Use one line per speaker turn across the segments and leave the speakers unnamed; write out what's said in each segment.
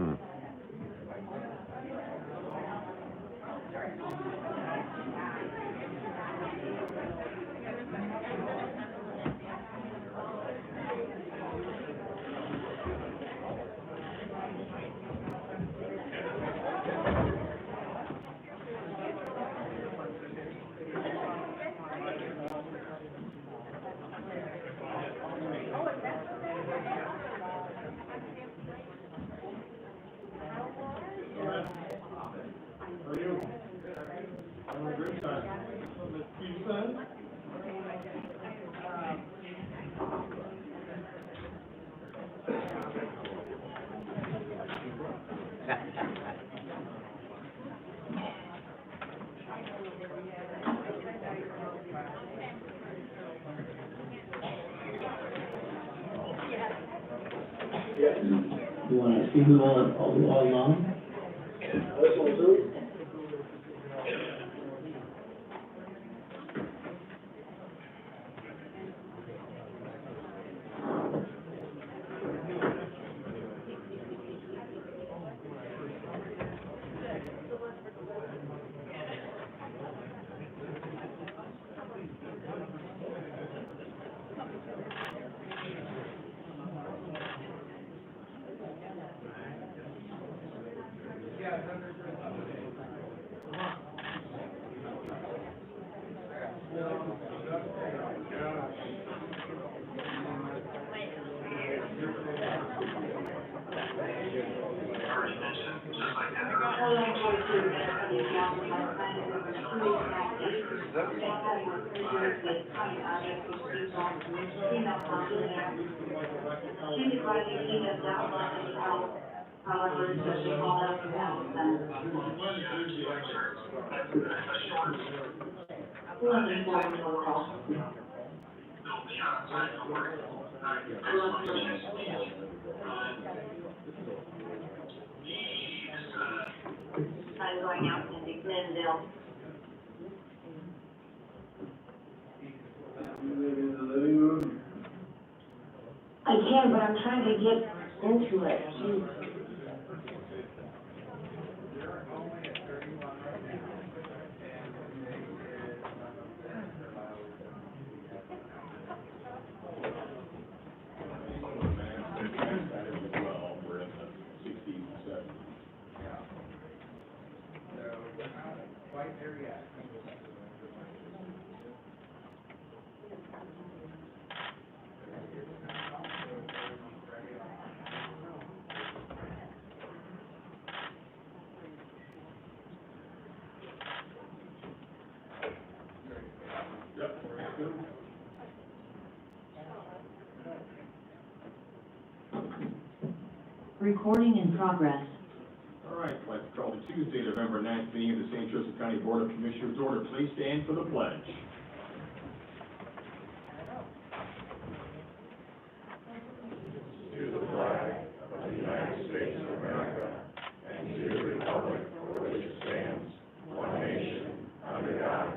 You want to see who all along?
This one too?
However, it's just a call out for that. I'm going out to Glendale.
In the living room?
I can, but I'm trying to get into it. Jeez.
Recording in progress.
All right, I'd like to call the Tuesday, November 9th meeting of the St. Joseph County Board of Commissioners to order. Please stand for the pledge.
To the flag of the United States of America and to the republic for which it stands, one nation, under God,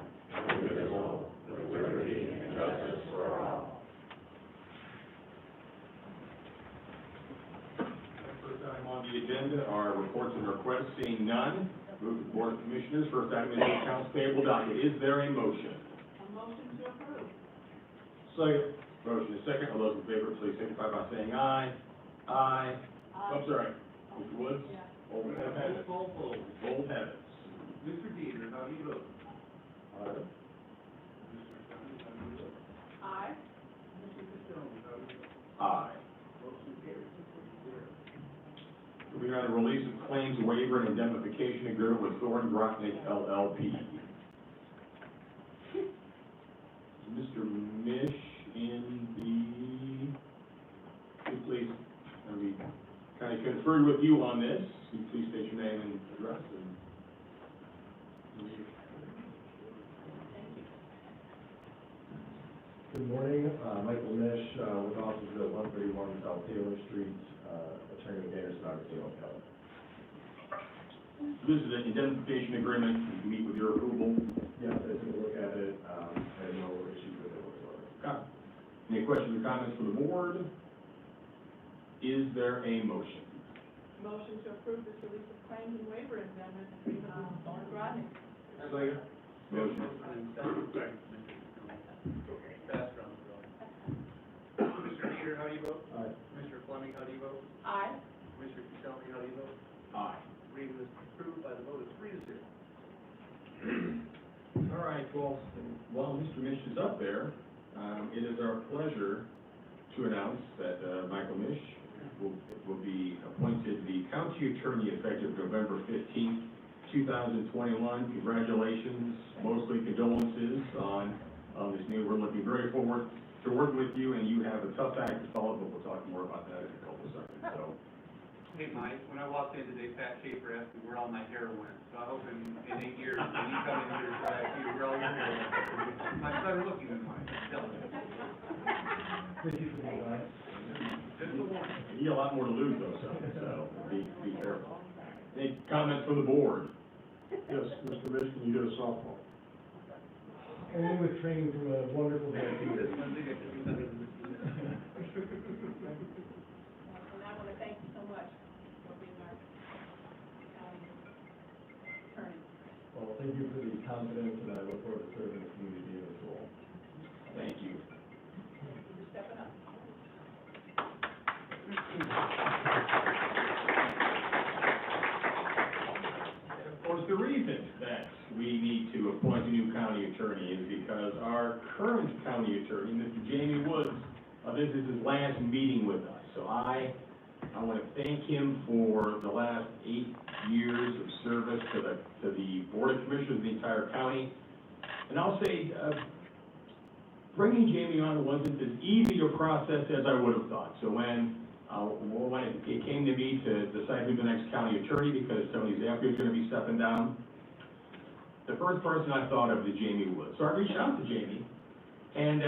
indivisible, with liberty and justice for all.
Item on the agenda are reports and requests. Seeing none, move to the Board of Commissioners. First item is the accounts payable docket. Is there a motion?
A motion to approve.
Second. Motion is second. All those in favor, please signify by saying aye. Aye. I'm sorry. Mr. Woods? Old habits. Old habits.
Mr. Dieter, how do you vote?
Aye.
Mr. Jones, how do you vote?
Aye.
Mr. Jones, how do you vote?
Aye.
Motion carries.
Moving on to release of claims waiver and indemnification agreement with Thorne Grotnick LLP. Mr. Mish in the, please, we kind of conferred with you on this. Can you please state your name and address?
Good morning, Michael Mish, with offices at 131 South Taylor Street, attorney Dana D'Agostino Keller.
This is an indemnification agreement. We can meet with your approval.
Yeah, I took a look at it, had no issues with it whatsoever.
Got it. Any questions or comments from the board? Is there a motion?
Motion to approve this release of claims and waiver amendment agreement with Stone Rodney.
Second. Motion.
Mr. Peter, how do you vote?
Aye.
Commissioner Fleming, how do you vote?
Aye.
Commissioner Castelli, how do you vote?
Aye.
Agreement is approved by the vote of 3-0.
All right, well, while Mr. Mish is up there, it is our pleasure to announce that Michael Mish will be appointed the county attorney effective November 15th, 2021. Congratulations, mostly condolences on this new. We're looking very forward to working with you, and you have a tough act to follow, but we'll talk more about that in a couple of seconds. So,
Hey, Mike, when I walked in today, Pat Schaefer asked me where all my hair went. So I hope in 8 years, when you come in here, I ask you where all your hair went. My better looking than mine, I'm telling you. Just a warning.
you got a lot more to lose though, so be careful. Any comments from the board?
Yes, Mr. Mish, can you get a softball?
Only with training from a wonderful
This
man.
one, they get to do better than this one.
And I want to thank you so much for being our county attorney.
Well, thank you for the confidence, and I look forward to serving the community in this role.
Thank you.
You're stepping up.
Of course, the reason that we need to appoint a new county attorney is because our current county attorney, Mr. Jamie Woods, this is his last meeting with us. So I want to thank him for the last 8 years of service to the Board of Commissioners of the entire county. And I'll say, bringing Jamie on wasn't as easy a process as I would have thought. So when it came to me to decide who the next county attorney, because Tony Zappi was going to be stepping down, the first person I thought of was Jamie Woods. So I reached out to Jamie, and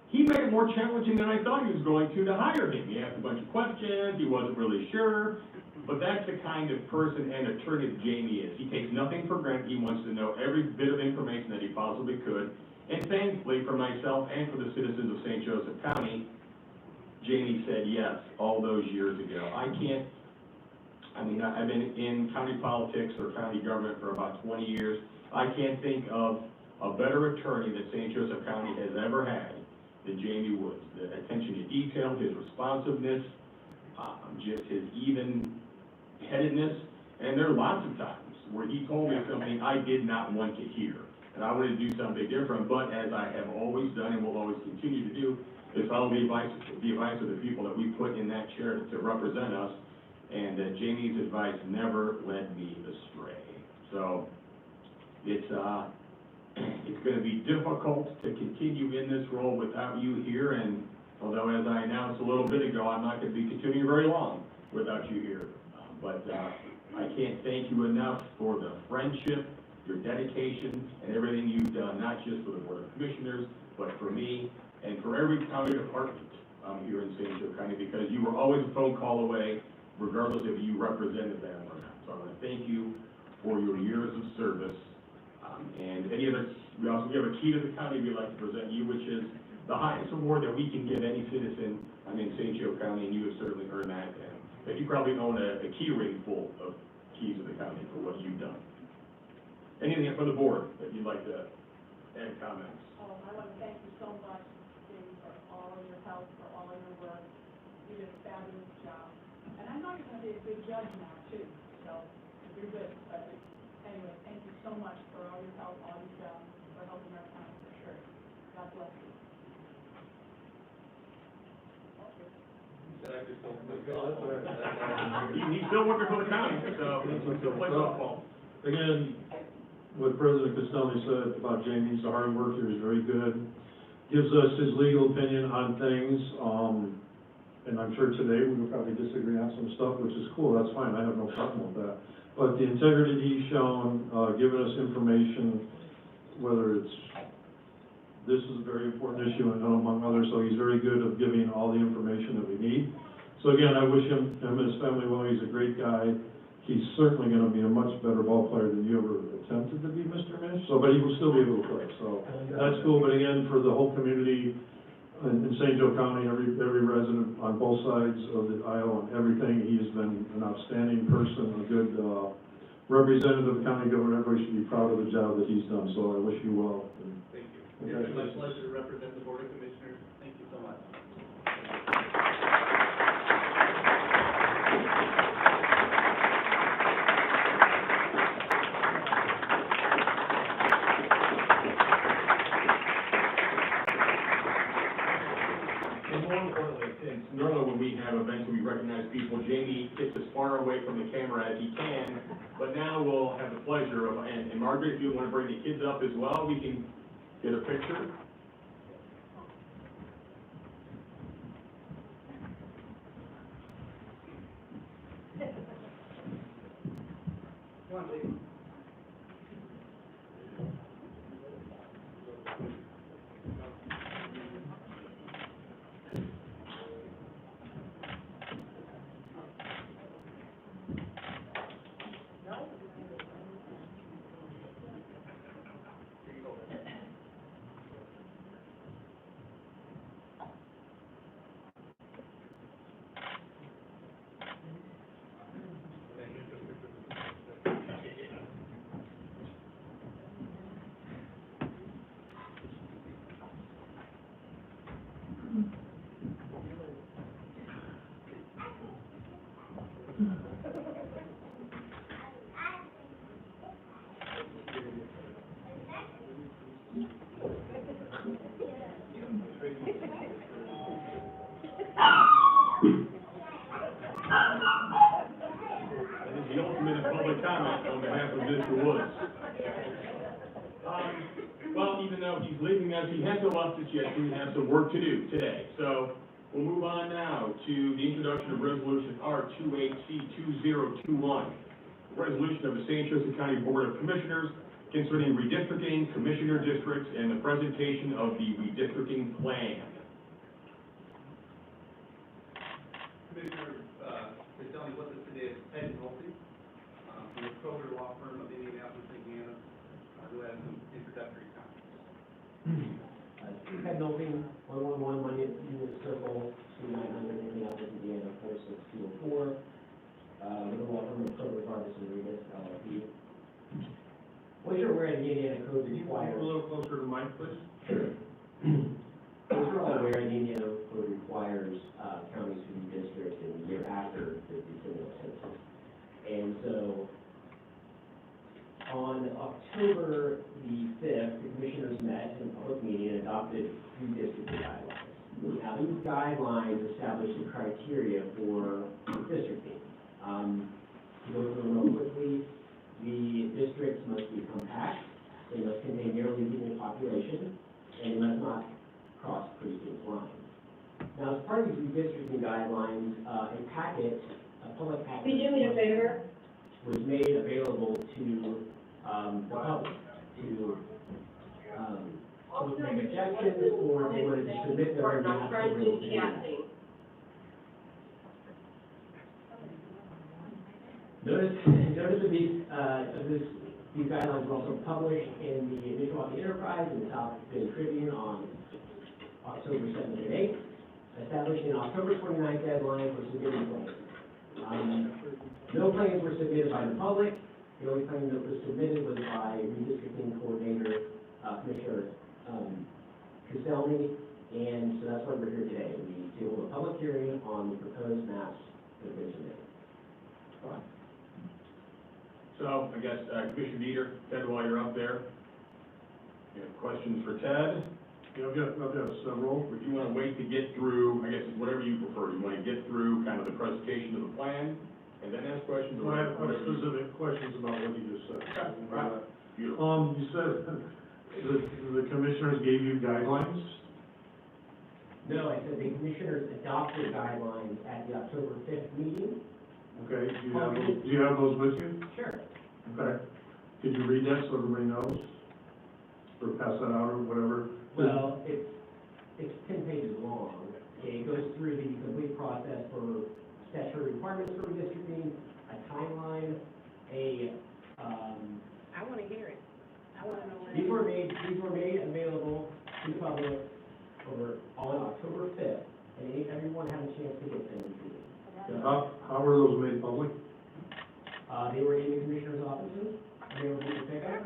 he made it more challenging than I thought he was going to hire him. He asked a bunch of questions, he wasn't really sure, but that's the kind of person and attorney that Jamie is. He takes nothing for granted, he wants to know every bit of information that he possibly could, and thankfully for myself and for the citizens of St. Joseph County, Jamie said yes all those years ago. I've been in county politics or county government for about 20 years. I can't think of a better attorney that St. Joseph County has ever had than Jamie Woods. The attention to detail, his responsiveness, just his even-headedness. And there are lots of times where he told me something I did not want to hear. And I wanted to do something different, but as I have always done and will always continue to do, is follow the advice of the people that we put in that chair to represent us. And Jamie's advice never led me astray. So it's going to be difficult to continue in this role without you here. And although, as I announced a little bit ago, I'm not going to be continuing very long without you here. But I can't thank you enough for the friendship, your dedication, and everything you've done, not just for the Board of Commissioners, but for me and for every county department here in St. Joe County, because you were always a phone call away, regardless if you represented them or not. So I want to thank you for your years of service. And we also have a key to the county we'd like to present you, which is the highest award that we can give any citizen in St. Joe County, and you have certainly earned that. And you probably own a key ring full of keys of the county for what you've done. Anything from the board that you'd like to add comments?
I want to thank you so much, Jamie, for all of your help, for all of your work. You did a fabulous job. And I know you're going to be a good judge now, too, so you're good. But anyway, thank you so much for all your help, all you've done for helping our county, for sure. God bless you.
He's still working for the county, so he's still playing softball.
Again, what President Castelli said about Jamie, he's a hard worker, he's very good, gives us his legal opinion on things, and I'm sure today we will probably disagree on some stuff, which is cool, that's fine, I have no problem with that. But the integrity he's shown, giving us information, whether it's, this is a very important issue and among others, so he's very good at giving all the information that we need. So again, I wish him and his family well, he's a great guy. He's certainly going to be a much better ball player than you ever attempted to be, Mr. Mish, so, but he will still be able to play, so that's cool. But again, for the whole community, in St. Joe County, every resident on both sides of the aisle and everything. He has been an outstanding person, a good, representative of the county government. Everybody should be proud of the job that he's done, so I wish you well.
Thank you. It's my pleasure to represent the Board of Commissioners. Thank you so much.
And more importantly, since normally when we have events where we recognize people, Jamie gets as far away from the camera as he can, but now we'll have the pleasure of, and Margaret, if you want to bring the kids up as well, we can get a picture.
Come on, please.
That is the ultimate public comment on behalf of Mr. Woods. Well, even though he's leaving us, he has no left us yet, so we have some work to do today. So we'll move on now to the introduction of Resolution R28C2021, resolution of the St. Joseph County Board of Commissioners concerning redistricting, commissioner districts, and the presentation of the redistricting plan.
Commissioner, to tell me what this today is, Ted Nolte, from the Kroger Law Firm of Indianapolis, Indiana, who has some introductory comments.
Ted Nolte, 111 Union Circle, 2900 Indianapolis, Indiana, 46204. With the law firm of Kroger, Vargas and Regas, LLP. Well, you're aware the Indiana Code requires.
A little closer to Mike, please.
Sure. As you're all aware, the Indiana Code requires counties to be districted in the year after the decennial census. And so, on October the 5th, the commissioners met in a public meeting and adopted redistricting guidelines. Now, these guidelines establish the criteria for districting. To go through them real quickly, the districts must be compact, they must contain nearly equal population, and they must not cross precinct lines. Now, as part of these redistricting guidelines, a public packet.
Could you do me a favor?
Was made available to, the public, to, make objections, or if they wanted to submit their own map. Notice of these guidelines were also published in the Mishawaka Enterprise and the South Bend Tribune on October 7th and 8th, establishing an October 29th deadline for submitting claims. No claims were submitted by the public. The only claim that was submitted was by redistricting coordinator, Commissioner Castelli, and so that's why we're here today. We tabled a public hearing on the proposed maps that have been submitted.
So, I guess, Commissioner Dieter, Ted, while you're up there, you have questions for Ted?
Yeah, I've got several.
Would you want to wait to get through, I guess, whatever you prefer? You want to get through kind of the presentation of the plan, and then ask questions?
Well, I have specific questions about what you just said.
Right. Beautiful.
You said the commissioners gave you guidelines?
No, I said the commissioners adopted guidelines at the October 5th meeting.
Okay, do you have those with you?
Sure.
Okay. Could you read that so everybody knows? Or pass that out or whatever?
Well, it's 10 pages long. It goes through the complete process for statutory requirements for redistricting, a timeline,
I want to hear it. I want to know what.
These were made available to the public on
How were those made public?
They were in the commissioner's offices, and they were being picked up.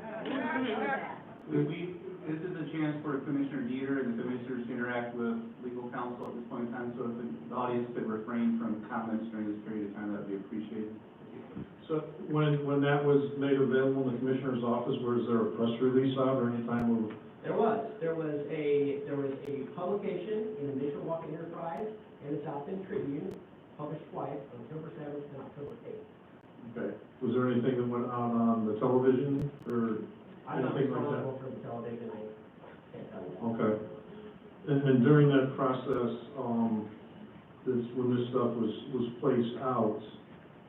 This is a chance for Commissioner Dieter and the commissioners to interact with legal counsel at this point in time, so if the audience could refrain from comments during this period of time, that would be appreciated.
So when that was made available in the commissioner's office, was there a press release out or any time of?
There was a publication in the Mishawaka Enterprise and the South Bend Tribune, published twice, on October 7th and October 8th.
Okay. Was there anything that went on the television or
I'm not
anything like
responsible
that?
for the television, I can't tell you that.
Okay. And during that process, when this stuff was placed out,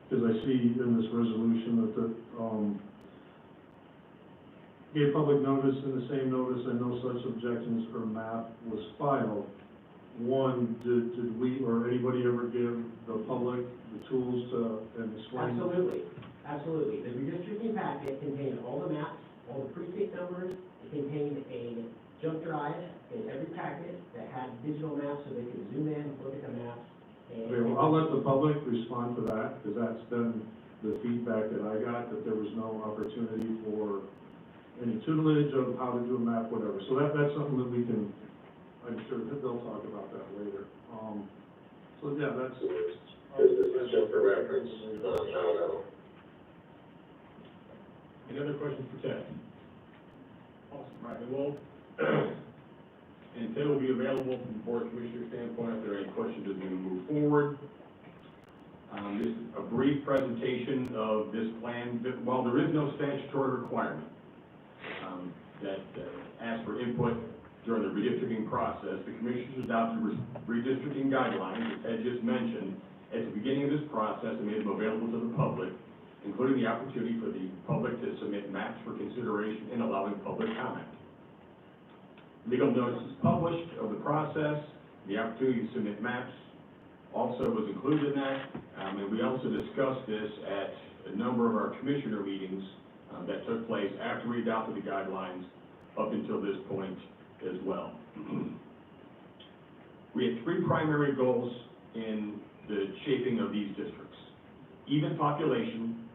because I see in this resolution that gave public notice, in the same notice, and no such objections or map was filed. One, did we or anybody ever give the public the tools to, and explain?
Absolutely. The redistricting packet contained all the maps, all the precinct numbers. It contained a jump drive in every packet that had digital maps so they could zoom in, look at the maps.
Okay, well, I'll let the public respond to that, because that's been the feedback that I got, that there was no opportunity for any tutelage of how to do a map, whatever. So that's something that we can, I'm sure that they'll talk about that later. So yeah, that's.
This is just for reference, no.
Any other questions for Ted? Awesome, right, well, and Ted will be available from the board commissioner standpoint if there are any questions as we move forward. Just a brief presentation of this plan. While there is no statutory requirement that asks for input during the redistricting process, the commissioners adopted redistricting guidelines, as Ted just mentioned, at the beginning of this process and made them available to the public, including the opportunity for the public to submit maps for consideration and allowing public comment. Legal notices published of the process, the opportunity to submit maps also was included in that, and we also discussed this at a number of our commissioner meetings that took place after we adopted the guidelines up until this point as well. We had three primary goals in the shaping of these districts: even population,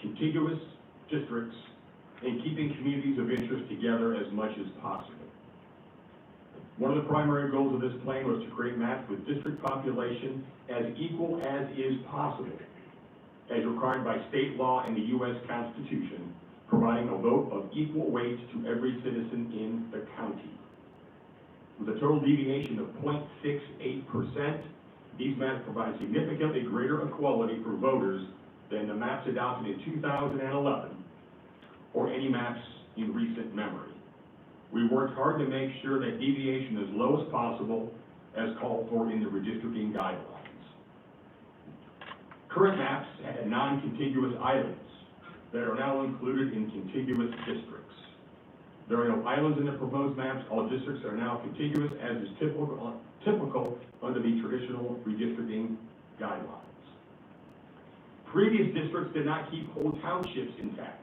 contiguous districts, and keeping communities of interest together as much as possible. One of the primary goals of this plan was to create maps with district population as equal as is possible, as required by state law and the U.S. Constitution, providing a vote of equal weight to every citizen in the county. With a total deviation of 0.68%, these maps provide significantly greater equality for voters than the maps adopted in 2011 or any maps in recent memory. We worked hard to make sure that deviation is low as possible, as called for in the redistricting guidelines. Current maps had non-contiguous islands that are now included in contiguous districts. There are no islands in the proposed maps. All districts are now contiguous, as is typical under the traditional redistricting guidelines. Previous districts did not keep whole townships intact,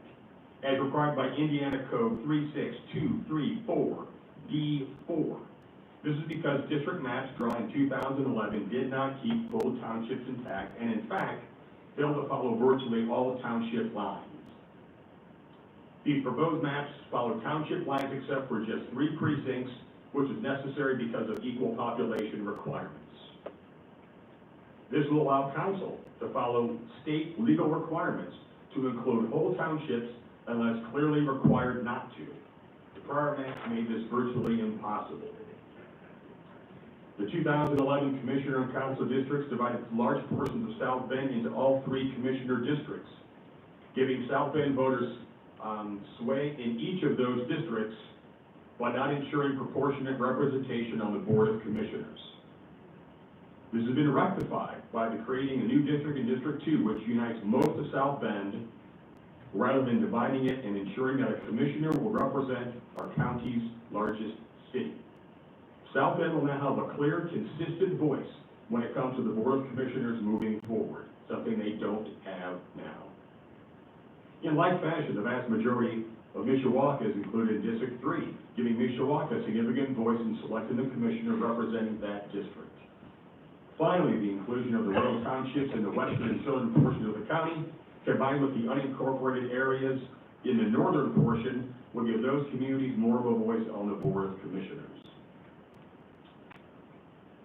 as required by Indiana Code 36234 D4. This is because district maps drawn in 2011 did not keep full townships intact, and in fact, failed to follow virtually all township lines. These proposed maps follow township lines except for just 3 precincts, which is necessary because of equal population requirements. This will allow council to follow state legal requirements to include whole townships unless clearly required not to. The prior maps made this virtually impossible. The 2011 commissioner and council districts divided large portions of South Bend into all 3 commissioner districts, giving South Bend voters sway in each of those districts while not ensuring proportionate representation on the Board of Commissioners. This has been rectified by creating a new district in District 2, which unites most of South Bend, rather than dividing it, and ensuring that a commissioner will represent our county's largest city. South Bend will now have a clear, consistent voice when it comes to the Board of Commissioners moving forward, something they don't have now. In like fashion, the vast majority of Mishawaka is included in District 3, giving Mishawaka a significant voice in selecting the commissioner representing that district. Finally, the inclusion of the rural townships in the western and southern portion of the county, combined with the unincorporated areas in the northern portion, will give those communities more of a voice on the Board of Commissioners.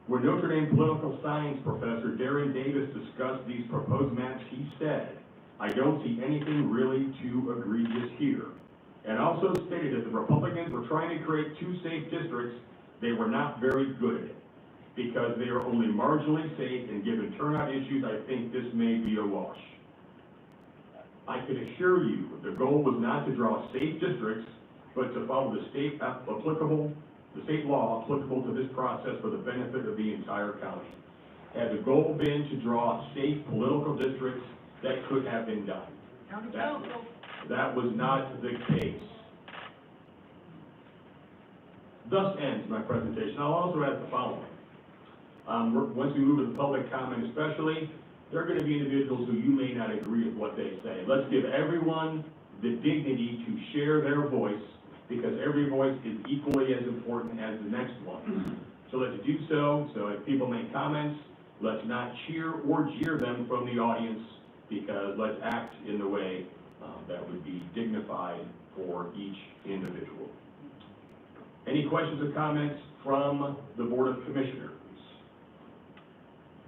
When Notre Dame political science professor Darren Davis discussed these proposed maps, he said, "I don't see anything really too egregious here," and also stated that the Republicans were trying to create two safe districts. They were not very good at it, because they are only marginally safe, and given turnout issues, I think this may be a wash. I can assure you, the goal was not to draw safe districts, but to follow the state law applicable to this process for the benefit of the entire county. Had the goal been to draw safe political districts, that could have been done. That was not the case. Thus ends my presentation. I'll also add the following. Once we move to the public comment especially, there are going to be individuals who you may not agree with what they say. Let's give everyone the dignity to share their voice, because every voice is equally as important as the next one. So let's do so. So if people make comments, let's not cheer or jeer them from the audience, because let's act in the way that would be dignified for each individual. Any questions or comments from the Board of Commissioners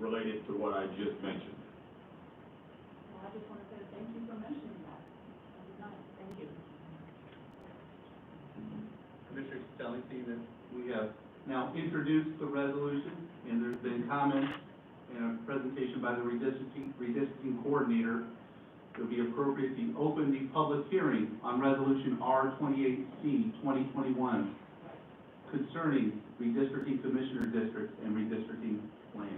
related to what I just mentioned?
Well, I just want to say thank you for mentioning that. That was nice, thank you.
Commissioner Castelli, seeing that we have now introduced the resolution, and there's been comments and a presentation by the redistricting coordinator, it would be appropriate to open the public hearing on Resolution R28C 2021 concerning redistricting commissioner districts and redistricting plan.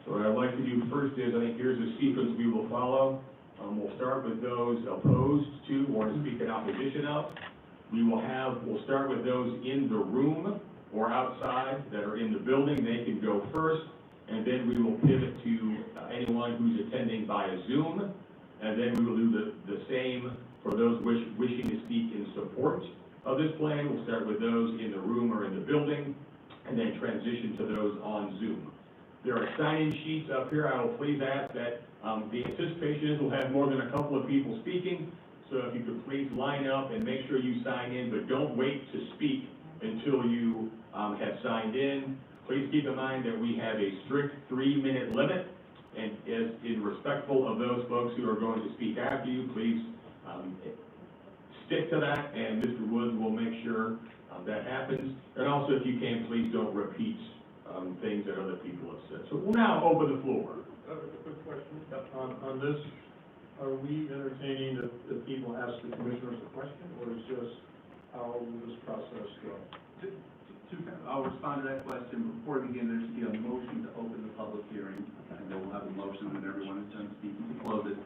So what I'd like to do first is, I think here's the sequence we will follow. We'll start with those opposed to or to speak in opposition of. We'll start with those in the room or outside that are in the building. They can go first, and then we will pivot to anyone who's attending via Zoom, and then we will do the same for those wishing to speak in support of this plan. We'll start with those in the room or in the building, and then transition to those on Zoom. There are sign-in sheets up here. I will please ask that the anticipation is we'll have more than a couple of people speaking, so if you could please line up and make sure you sign in, but don't wait to speak until you have signed in. Please keep in mind that we have a strict 3-minute limit, and as in respectful of those folks who are going to speak after you, please stick to that, and Mr. Woods will make sure that happens. And also, if you can, please don't repeat things that other people have said. So we'll now open the floor.
A quick question on this. Are we entertaining that people ask the commissioners a question, or is just how will this process go?
I'll respond to that question. Before we begin, there should be a motion to open the public hearing, and then we'll have a motion when everyone is done speaking to close it.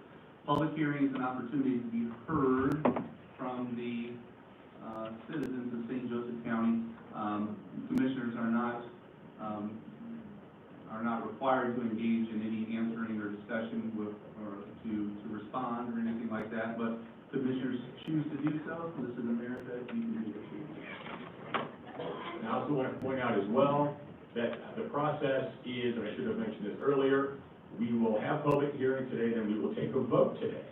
Public hearing is an opportunity to be heard from the citizens of St. Joseph County. Commissioners are not required to engage in any answering or discussion with, or to respond or anything like that, but commissioners choose to do so. This is America, you can do it.
And I also want to point out as well that the process is, and I should have mentioned this earlier, we will have public hearing today, then we will take a vote today.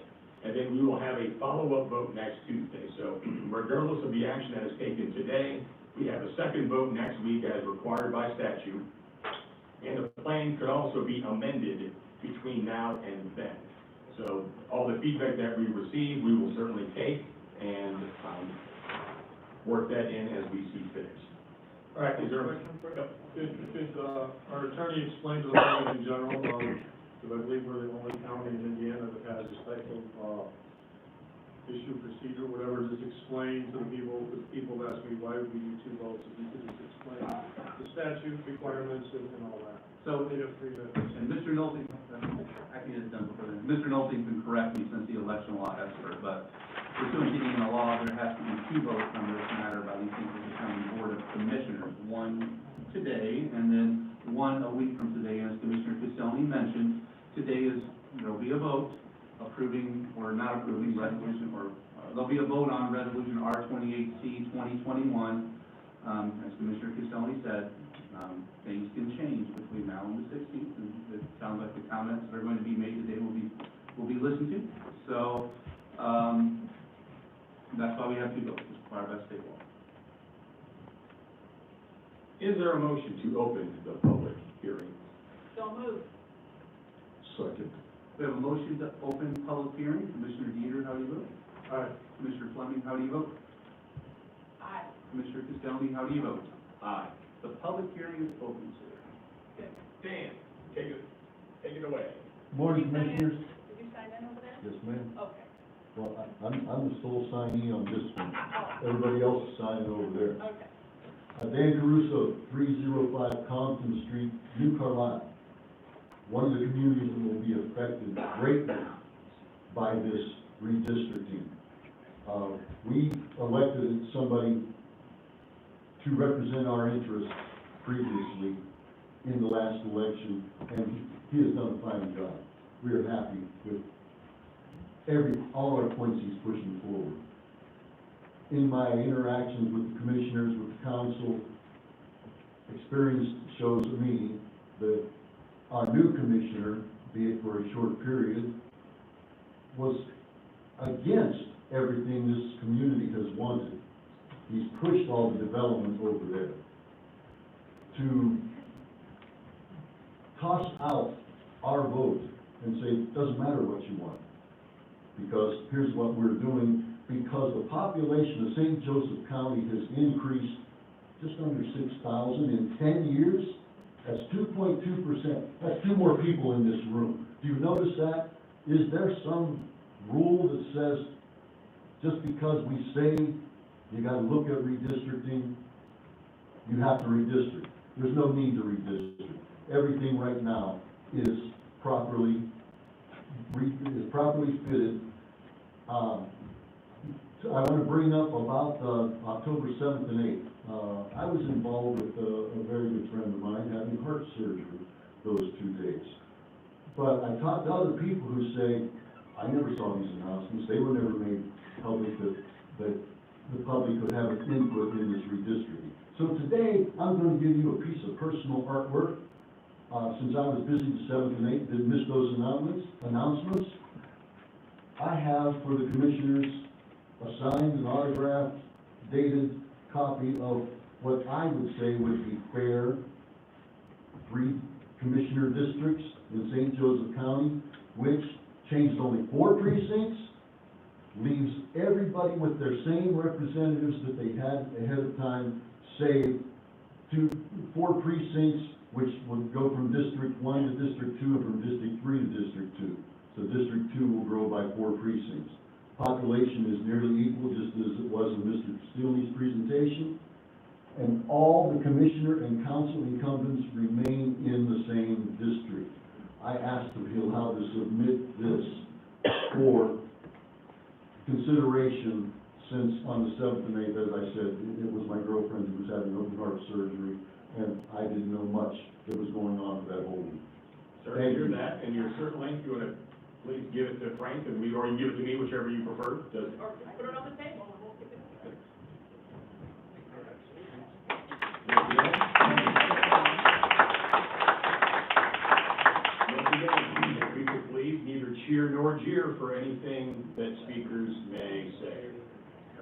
And then we will have a follow-up vote next Tuesday. So regardless of the action that is taken today, we have a second vote next week as required by statute. And the plan could also be amended between now and then. So all the feedback that we receive, we will certainly take and work that in as we see fit. All right, is there a question?
Could our attorney explain to the public in general, because I believe we're the only county in Indiana that has this type of issue procedure, whatever, just explain to the people, because people ask me why we need 2 votes, if you could just explain the statute requirements and all that.
So, and Mr. Nolte, I think it's done before then. Mr. Nolte can correct me since the election law expert, but pursuant to Indiana law, there has to be 2 votes on this matter by the St. Joseph County Board of Commissioners, one today, and then one a week from today. As Commissioner Castelli mentioned, today there'll be a vote approving or not approving resolution, or there'll be a vote on resolution R28C 2021. As Commissioner Castelli said, things can change between now and the 16th, and it sounds like the comments that are going to be made today will be listened to. So, that's why we have 2 votes, it's part of our state law.
Is there a motion to open the public hearing?
So moved.
Second.
We have a motion to open public hearing. Commissioner Dieter, how do you vote?
Aye.
Commissioner Fleming, how do you vote?
Aye.
Commissioner Castelli, how do you vote?
Aye.
The public hearing is open, sir.
Dan, take it away.
Morning,
Did you sign in?
Commissioners.
Did you sign in over there?
Yes, ma'am.
Okay.
Well, I'm the sole signee on this one.
Oh,
Everybody else is signing over there.
okay.
Dan Caruso, 305 Compton Street, New Carlisle. One of the communities that will be affected greatly by this redistricting. We elected somebody to represent our interests previously in the last election, and he has done a fine job. We are happy with all our points he's pushing forward. In my interactions with the commissioners, with the council, experience shows me that our new commissioner, be it for a short period, was against everything this community has wanted. He's pushed all the development over there to toss out our vote and say, it doesn't matter what you want, because here's what we're doing, because the population of St. Joseph County has increased just under 6,000 in 10 years. That's 2.2%. That's 2 more people in this room. Do you notice that? Is there some rule that says just because we say you gotta look at redistricting, you have to redistrict? There's no need to redistrict. Everything right now is properly fitted. So I want to bring up about October 7th and 8th. I was involved with a very good friend of mine having heart surgery those 2 days. But I talked to other people who say, I never saw these announcements. They were never made public that the public could have an input in this redistricting. So today, I'm going to give you a piece of personal artwork. Since I was busy the 7th and 8th, didn't miss those announcements. I have for the commissioners a signed and autographed, dated copy of what I would say would be fair 3 commissioner districts in St. Joseph County, which changed only 4 precincts, leaves everybody with their same representatives that they had ahead of time, save 4 precincts, which would go from District 1 to District 2 and from District 3 to District 2. So District 2 will grow by 4 precincts. Population is nearly equal, just as it was in Mr. Steele's presentation. And all the commissioner and council incumbents remain in the same district. I asked to be allowed to submit this for consideration since on the 7th and 8th, as I said, it was my girlfriend who was having open heart surgery, and I didn't know much that was going on for that whole week.
Sir, I hear that, and your certain length, you want to please give it to Frank, or you can give it to me, whichever you prefer. Does
Or put it on the table and we'll give it to you.
If we could please neither cheer nor jeer for anything that speakers may say.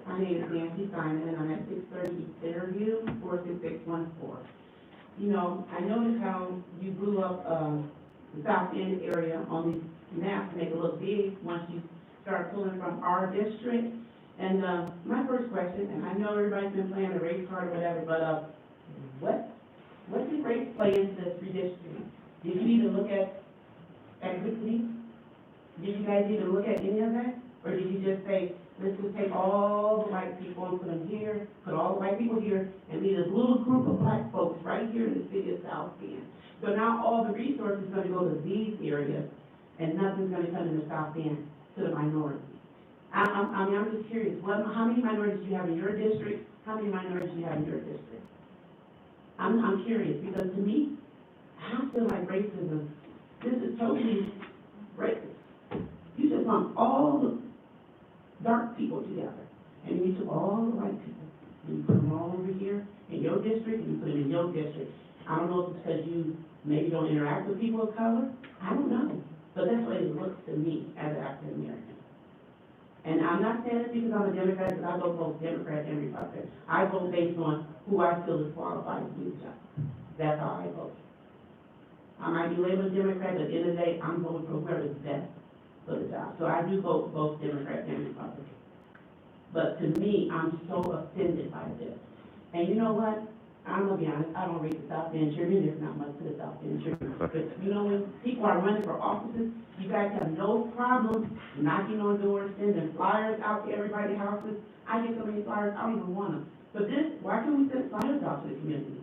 My name is Nancy Simon, and I'm at 630 Fairview, 46614. You know, I noticed how you blew up the South End area on these maps to make it look big once you start pulling from our district. And my first question, and I know everybody's been playing the race card or whatever, but what did race play into this redistricting? Did you even look at equity? Did you guys even look at any of that? Or did you just say, let's just take all the white people and put them here, put all the white people here, and leave this little group of black folks right here in the city of South Bend? So now all the resources are going to go to these areas, and nothing's going to come in the South Bend to the minorities. I'm just curious, how many minorities do you have in your district? How many minorities do you have in your district? I'm curious, because to me, I feel like racism, this is totally racist. You just lump all the dark people together, and you took all the white people, and you put them all over here in your district, and you put them in your district. I don't know if it's because you maybe don't interact with people of color, I don't know, but that's what it looks to me as an African American. And I'm not saying it because I'm a Democrat, because I vote both Democrat and Republican. I vote based on who I feel is qualified to do the job. That's how I vote. I might be labeled a Democrat, but at the end of the day, I'm voting for whoever is best for the job. So I do vote both Democrat and Republican. But to me, I'm so offended by this. And you know what? I'm gonna be honest, I don't read the South Bend Tribune, there's not much to the South Bend Tribune. But you know, when people are running for offices, you guys have no problem knocking on doors, sending flyers out to everybody's houses. I get so many flyers, I don't even want them. But this, why can't we send flyers out to the community?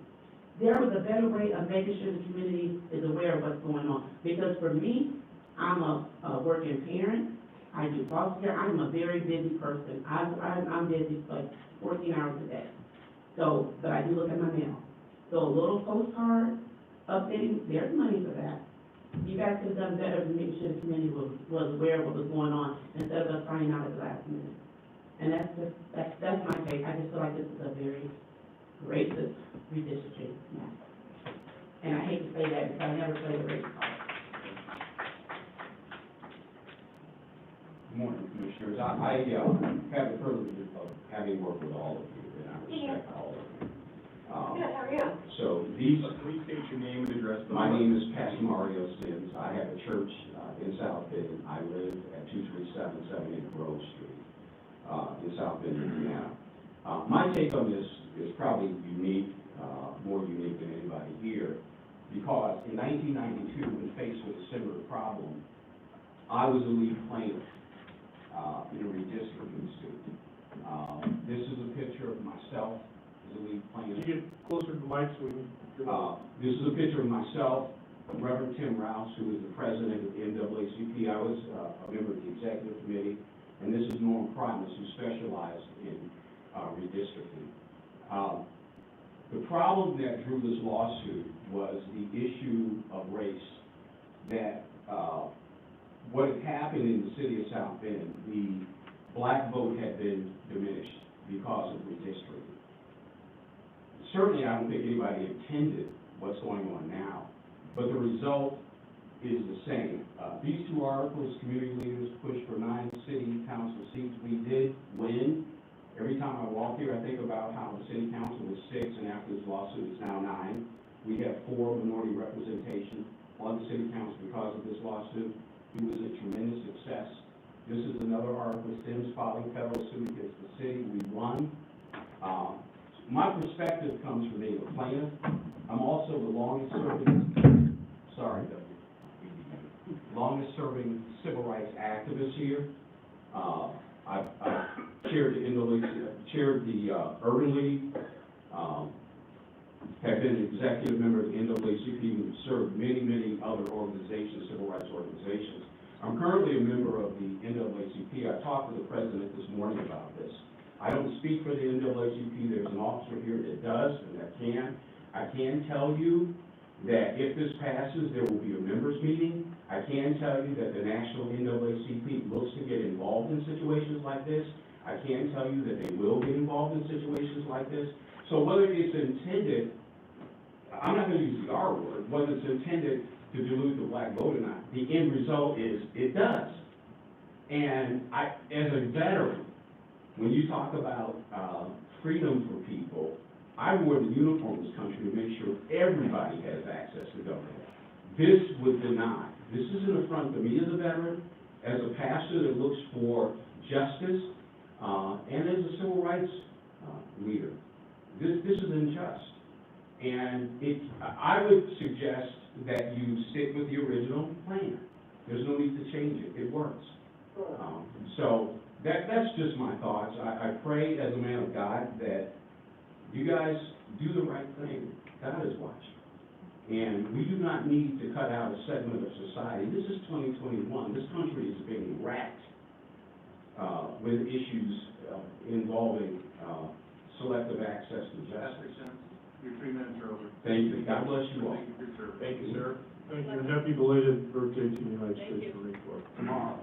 There was a better way of making sure the community is aware of what's going on. Because for me, I'm a working parent, I do foster care, I'm a very busy person. I'm busy like 14 hours a day. So, but I do look at my mail. So a little postcard updating, there's money for that. You guys could have done better to make sure the community was aware of what was going on instead of us finding out at the last minute. And that's my take. I just feel like this is a very racist redistricting map. And I hate to say that because I never played a race card.
Good morning, Commissioners. I have the privilege of having worked with all of you, and I respect all of you.
Good, how are you?
So these,
Please state your name and address.
my name is Pastor Mario Sims. I have a church in South Bend. I live at 23778 Grove Street in South Bend, Indiana. My take on this is probably unique, more unique than anybody here, because in 1992, when faced with a similar problem, I was the lead plaintiff in a redistricting suit. This is a picture of myself as a lead plaintiff.
Can you get closer to the mic so we can?
This is a picture of myself, Reverend Tim Rouse, who is the president of the NAACP. I was a member of the executive committee, and this is Norm Primus, who specialized in redistricting. The problem that drew this lawsuit was the issue of race, that what had happened in the city of South Bend, the black vote had been diminished because of redistricting. Certainly, I don't think anybody intended what's going on now, but the result is the same. These two articles, community leaders pushed for 9 city council seats. We did win. Every time I walk here, I think about how the city council was 6, and after this lawsuit, it's now 9. We have 4 minority representation on the city council because of this lawsuit. It was a tremendous success. This is another article, Sims filing federal suit against the city. We won. My perspective comes from being a plaintiff. I'm also the longest serving civil rights activist here. I've chaired the Urban League, have been an executive member of the NAACP, and served many other organizations, civil rights organizations. I'm currently a member of the NAACP. I talked to the president this morning about this. I don't speak for the NAACP. There's an officer here that does and that can. I can tell you that if this passes, there will be a members meeting. I can tell you that the national NAACP looks to get involved in situations like this. I can tell you that they will get involved in situations like this. So whether it's intended, I'm not going to use the R word, whether it's intended to dilute the black vote or not, the end result is it does. And as a veteran, when you talk about freedom for people, I wore the uniform in this country to make sure everybody has access to government. This would deny. This is an affront to me as a veteran, as a pastor that looks for justice, and as a civil rights leader. This is unjust. And I would suggest that you stick with the original plan. There's no need to change it. It works. So that's just my thoughts. I pray as a man of God that you guys do the right thing. God is watching. And we do not need to cut out a segment of society. This is 2021. This country is being racked with issues involving selective access to justice.
Your 3 minutes are over.
Thank you. God bless you all.
Thank you, sir. Thank you, sir. Thank you, and happy belated birthday to the United
Thank
States
you.
Marine Corps.
Tomorrow.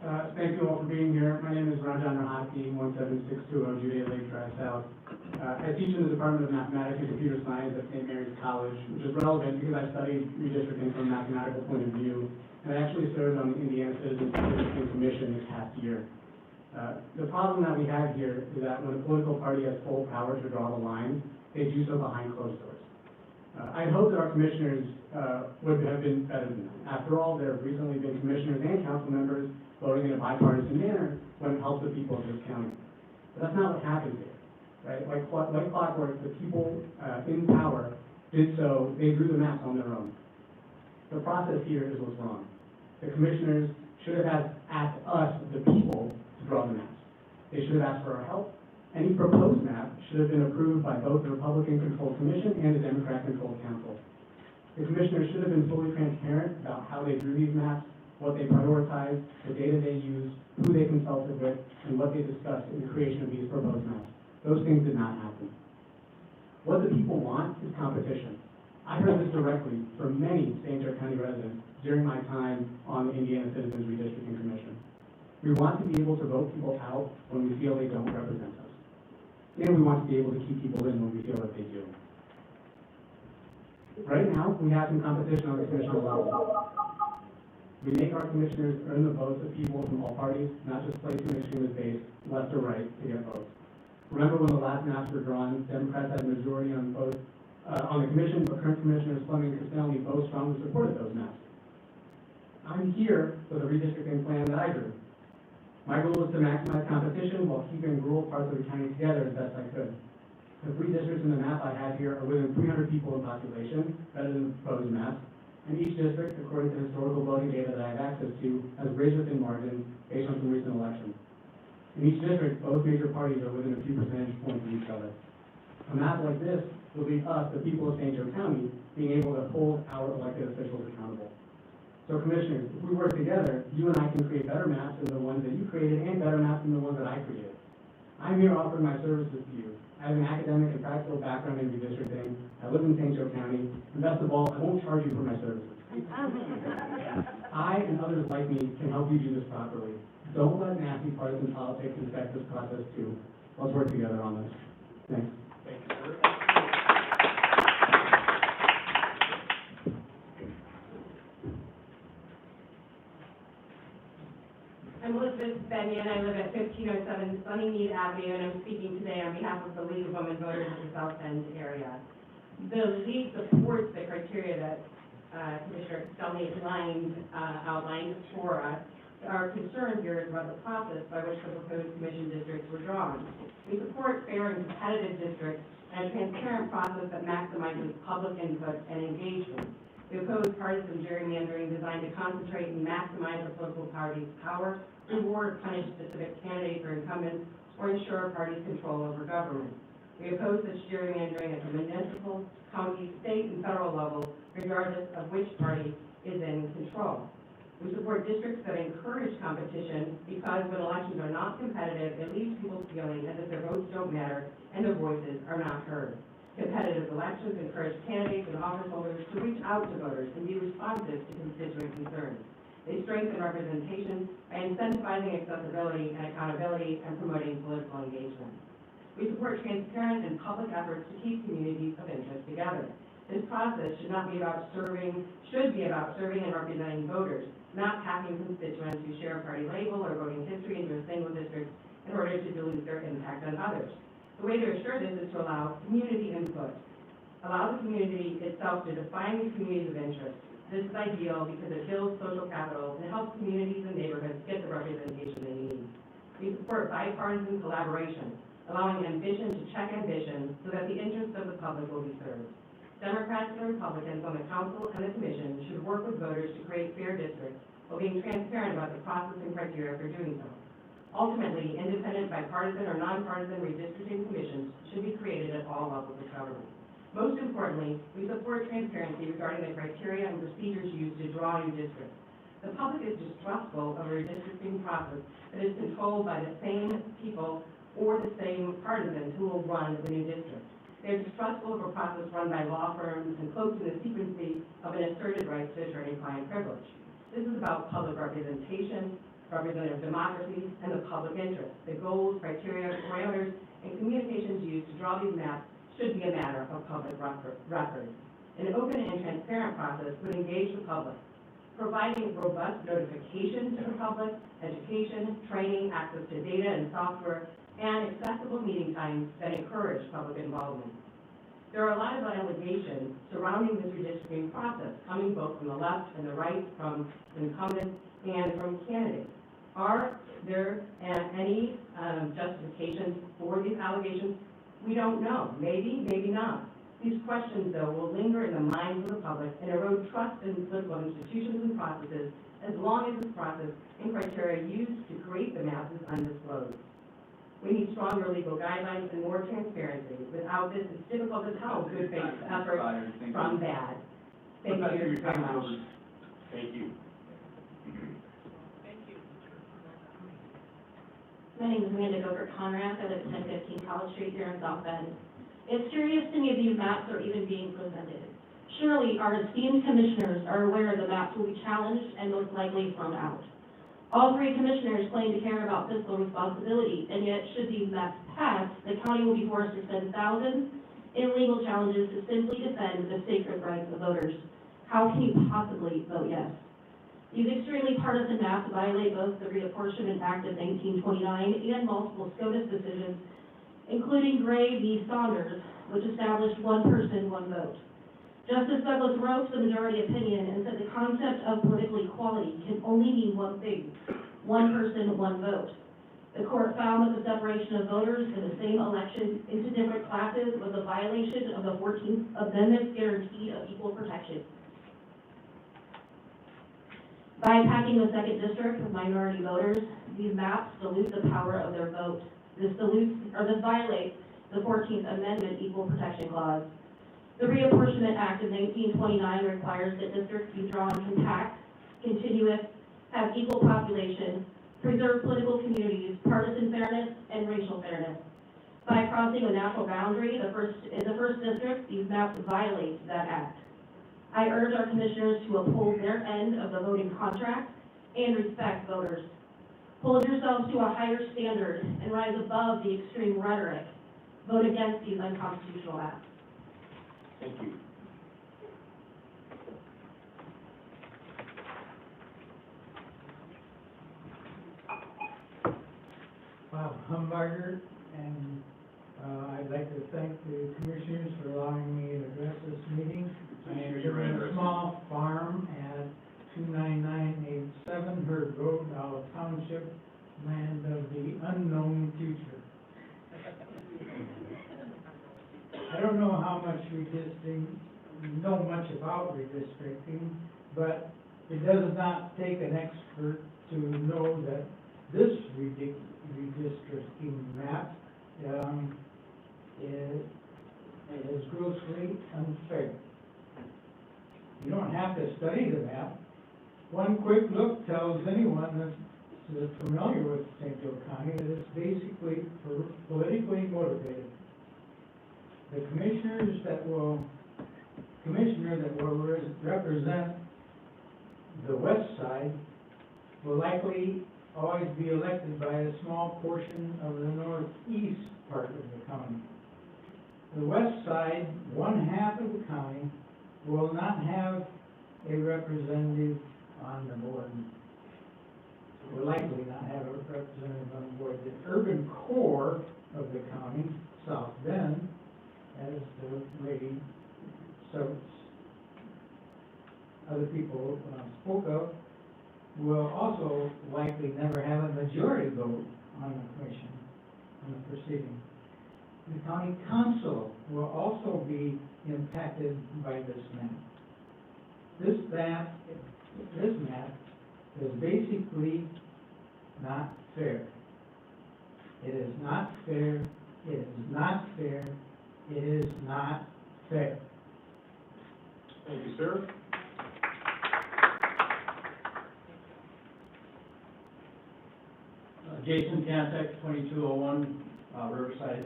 Thank you all for being here. My name is Rajan Rahati, 17620 Judea Lake Drive South. I teach in the Department of Mathematics and Computer Science at St. Mary's College, which is relevant because I studied redistricting from a mathematical point of view, and I actually served on the Indiana Citizens Redistricting Commission this past year. The problem that we have here is that when a political party has full power to draw the line, they do so behind closed doors. I hope that our commissioners would have been better than that. After all, there have recently been commissioners and council members voting in a bipartisan manner when it helps the people of this county. But that's not what happened here, right? Like clockwork, the people in power did so, they drew the maps on their own. The process here is what's wrong. The commissioners should have asked us, the people, to draw the maps. They should have asked for our help. Any proposed map should have been approved by both the Republican-controlled commission and the Democrat-controlled council. The commissioners should have been fully transparent about how they drew these maps, what they prioritized, the data they used, who they consulted with, and what they discussed in the creation of these proposed maps. Those things did not happen. What the people want is competition. I heard this directly from many St. Joe County residents during my time on the Indiana Citizens Redistricting Commission. We want to be able to vote people out when we feel they don't represent us. And we want to be able to keep people in when we feel that they do. Right now, we have some competition on the commissioner level. We make our commissioners earn the votes of people from all parties, not just play to an extremist base, left or right, to get votes. Remember when the last maps were drawn, Democrats had a majority on both on the commission, but current commissioners Fleming and Costelli both strongly supported those maps. I'm here for the redistricting plan that I drew. My goal is to maximize competition while keeping rural parts of the county together as best I could. The three districts in the map I have here are within 300 people in population, better than the proposed maps. And each district, according to historical voting data that I have access to, has bridged within margin based on some recent elections. In each district, both major parties are within a few percentage points of each other. A map like this will leave us, the people of St. Joe County, being able to hold our elected officials accountable. So commissioners, if we work together, you and I can create better maps than the ones that you created and better maps than the ones that I created. I'm here offering my services to you. I have an academic and practical background in redistricting. I live in St. Joe County. And best of all, I won't charge you for my services. I and others like me can help you do this properly. Don't let nasty partisan politics infect this process too. Let's work together on this. Thanks.
Thank you, sir.
I'm Elizabeth Benyon. I live at 1507 Sunnymead Avenue, and I'm speaking today on behalf of the League of Women Voters in the South Bend area. The League supports the criteria that Commissioner Costelli outlined for us. Our concern here is about the process by which the proposed commission districts were drawn. We support fair and competitive districts and a transparent process that maximizes public input and engagement. We oppose partisan gerrymandering designed to concentrate and maximize a political party's power, reward or punish specific candidates or incumbents, or ensure parties' control over government. We oppose such gerrymandering at the municipal, county, state, and federal level, regardless of which party is in control. We support districts that encourage competition because when elections are not competitive, it leaves people feeling as if their votes don't matter and their voices are not heard. Competitive elections encourage candidates and office holders to reach out to voters and be responsive to constituent concerns. They strengthen representation by incentivizing accessibility and accountability and promoting political engagement. We support transparent and public efforts to keep communities of interest together. This process should be about serving and representing voters, not packing constituents who share a party label or voting history into a single district in order to dilute their impact on others. The way to assure this is to allow community input. Allow the community itself to define these communities of interest. This is ideal because it builds social capital and helps communities and neighborhoods get the representation they need. We support bipartisan collaboration, allowing ambition to check ambition so that the interests of the public will be served. Democrats and Republicans on the council and the commission should work with voters to create fair districts while being transparent about the process and criteria for doing so. Ultimately, independent, bipartisan, or nonpartisan redistricting commissions should be created at all levels of government. Most importantly, we support transparency regarding the criteria and procedures used to draw new districts. The public is distrustful of a redistricting process that is controlled by the same people or the same partisans who will run the new district. They're distrustful of a process run by law firms and cloaked in the secrecy of an asserted right to attorney-client privilege. This is about public representation, representative democracy, and the public interest. The goals, criteria, parameters, and communications used to draw these maps should be a matter of public record. An open and transparent process would engage the public, providing robust notification to the public, education, training, access to data and software, and accessible meeting times that encourage public involvement. There are a lot of allegations surrounding this redistricting process, coming both from the left and the right, from incumbents and from candidates. Are there any justifications for these allegations? We don't know. Maybe, maybe not. These questions, though, will linger in the minds of the public and erode trust in political institutions and processes as long as this process and criteria used to create the maps is undisclosed. We need stronger legal guidelines and more transparency. Without this, it's difficult to tell good faith efforts from bad. Thank you very much.
Thank you.
My name is Amanda Gogurt-Conrad. I live at 1015 College Street here in South Bend. It's curious to me if these maps are even being presented. Surely our esteemed commissioners are aware the maps will be challenged and most likely thrown out. All three commissioners claim to care about fiscal responsibility, and yet should these maps pass, the county will be forced to spend thousands in legal challenges to simply defend the sacred rights of voters. How can you possibly vote yes? These extremely partisan maps violate both the Reapportionment Act of 1929 and multiple SCOTUS decisions, including Gray v. Saunders, which established one person, one vote. Justice Douglas wrote the majority opinion and said the concept of political equality can only mean one thing: one person, one vote. The court found that the separation of voters in the same election into different classes was a violation of the 14th Amendment's guarantee of equal protection. By packing the second district with minority voters, these maps dilute the power of their vote. This violates the 14th Amendment Equal Protection Clause. The Reapportionment Act of 1929 requires that districts be drawn compact, continuous, have equal population, preserve political communities, partisan fairness, and racial fairness. By crossing a natural boundary in the first district, these maps violate that act. I urge our commissioners to uphold their end of the voting contract and respect voters. Hold yourselves to a higher standard and rise above the extreme rhetoric. Vote against these unconstitutional acts.
Thank you.
Bob Humbarger, and I'd like to thank the commissioners for allowing me to address this meeting. I am living in a small farm at 29987 Herd Road, Olive Township, land of the unknown future. I don't know how much know much about redistricting, but it does not take an expert to know that this redistricting map is grossly unfair. You don't have to study the map. One quick look tells anyone that's familiar with St. Joe County that it's basically politically motivated. The commissioner that will represent the west side will likely always be elected by a small portion of the northeast part of the county. The west side, one half of the county, will not have a representative on the board. Will likely not have a representative on the board. The urban core of the county, South Bend, as the lady, so other people spoke of, will also likely never have a majority vote on the commission, on the proceeding. The county council will also be impacted by this map. This map is basically not fair. It is not fair. It is not fair. It is not fair.
Thank you, sir.
Jason Kantek, 2201 Riverside.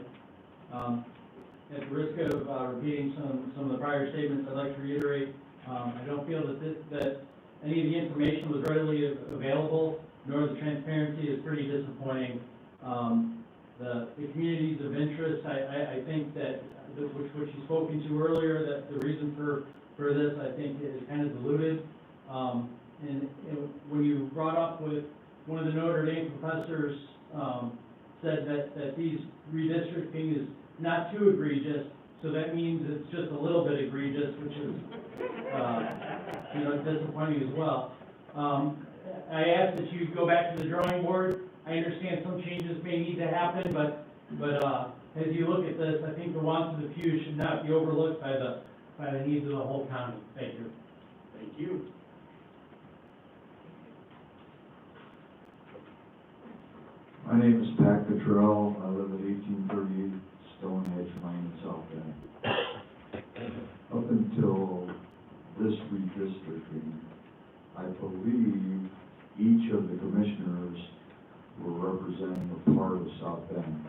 At the risk of repeating some of the prior statements, I'd like to reiterate, I don't feel that any of the information was readily available nor the transparency is pretty disappointing. The communities of interest, I think that, which you spoke into earlier, that the reason for this, I think, is kind of diluted. And when you brought up with one of the Notre Dame professors, said that these redistricting is not too egregious, so that means it's just a little bit egregious, which is, disappointing as well. I ask that you go back to the drawing board. I understand some changes may need to happen, but as you look at this, I think the wants of the few should not be overlooked by the needs of the whole county. Thank you.
Thank you.
My name is Pat Cottrell. I live at 1838 Stonehenge Lane in South Bend. Up until this redistricting, I believe each of the commissioners were representing a part of South Bend.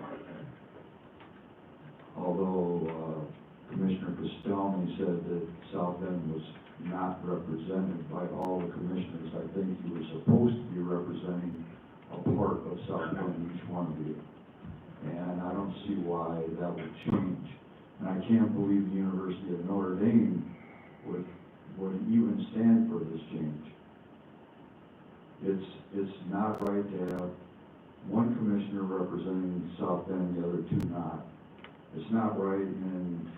Although Commissioner Castelny said that South Bend was not represented by all the commissioners, I think you were supposed to be representing a part of South Bend, each one of you. And I don't see why that would change. And I can't believe the University of Notre Dame would even stand for this change. It's not right to have one commissioner representing South Bend, the other two not. It's not right in